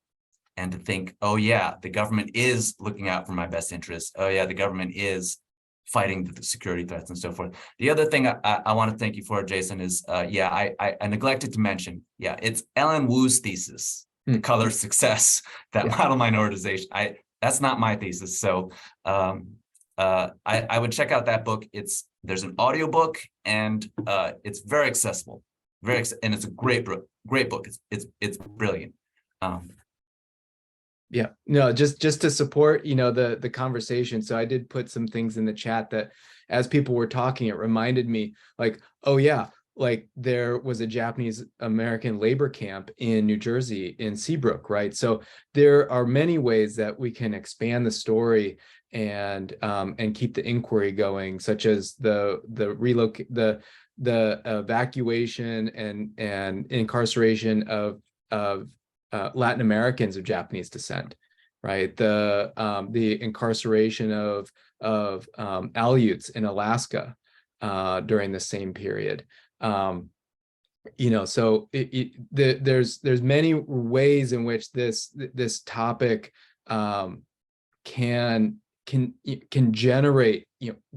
and to think, oh yeah, the government is looking out for my best interests. Oh yeah, the government is fighting the security threats and so forth. The other thing I want to thank you for, Jason, is I neglected to mention, it's Ellen Wu's thesis, The Color of Success, that model minoritization. That's not my thesis. So I would check out that book. There's an audiobook, and it's very accessible, and it's a great book. It's brilliant. Yeah, no, just to support, the conversation. So I did put some things in the chat that as people were talking, it reminded me like, oh yeah, like there was a Japanese American labor camp in New Jersey in Seabrook, right? So there are many ways that we can expand the story and keep the inquiry going, such as the evacuation and incarceration of Latin Americans of Japanese descent, right? The incarceration of Aleuts in Alaska during the same period. So there's many ways in which this topic can generate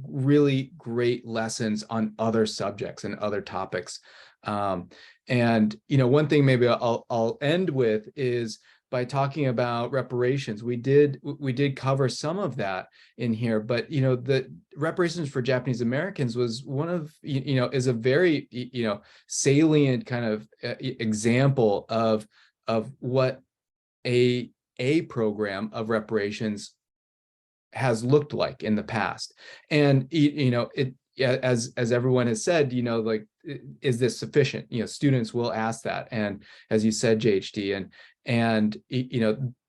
really great lessons on other subjects and other topics. And one thing maybe I'll end with is by talking about reparations. We did cover some of that in here, but the reparations for Japanese Americans was one of is a very salient kind of example of what a program of reparations has looked like in the past. And as everyone has said, like, is this sufficient? Students will ask that, and as you said, JHD, and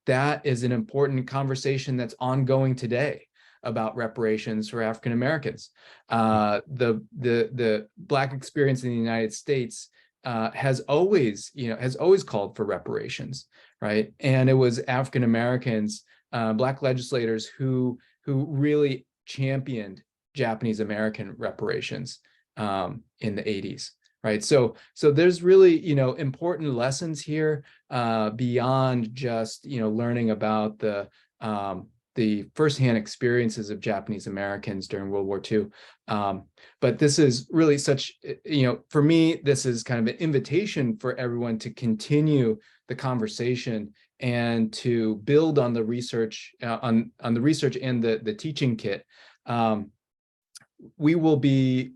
that is an important conversation that's ongoing today about reparations for African Americans. The Black experience in the United States has always called for reparations, right? And it was African Americans, Black legislators who really championed Japanese American reparations in the 80s, right? So there's really important lessons here beyond just learning about the firsthand experiences of Japanese Americans during World War II. But this is really such, for me, this is kind of an invitation for everyone to continue the conversation and to build on the research, on the research and the teaching kit. We'll be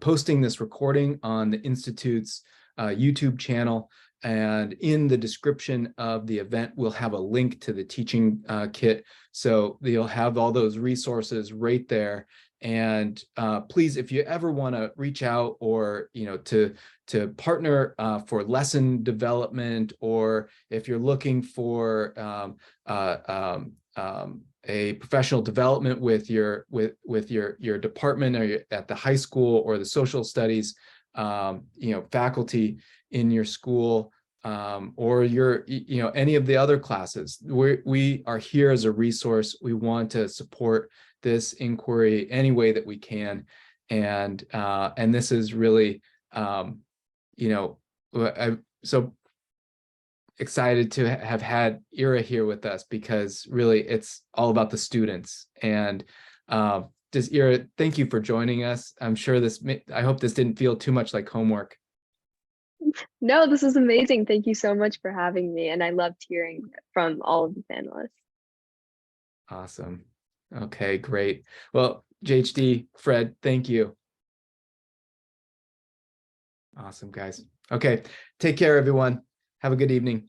posting this recording on the Institute's YouTube channel, and in the description of the event, we'll have a link to the teaching kit. So you'll have all those resources right there. And please, if you ever want to reach out or to partner for lesson development, or if you're looking for a professional development with your department, or at the high school, or the social studies faculty in your school, or your any of the other classes, we are here as a resource. We want to support this inquiry any way that we can, and this is really I'm so excited to have had Eira here with us, because really it's all about the students. And just Eira, thank you for joining us. I'm sure I hope this didn't feel too much like homework. No, this is amazing. Thank you so much for having me. And I loved hearing from all of the panelists. Awesome. Okay, great. Well, JHD, Fred, thank you. Awesome, guys. Okay, take care, everyone. Have a good evening.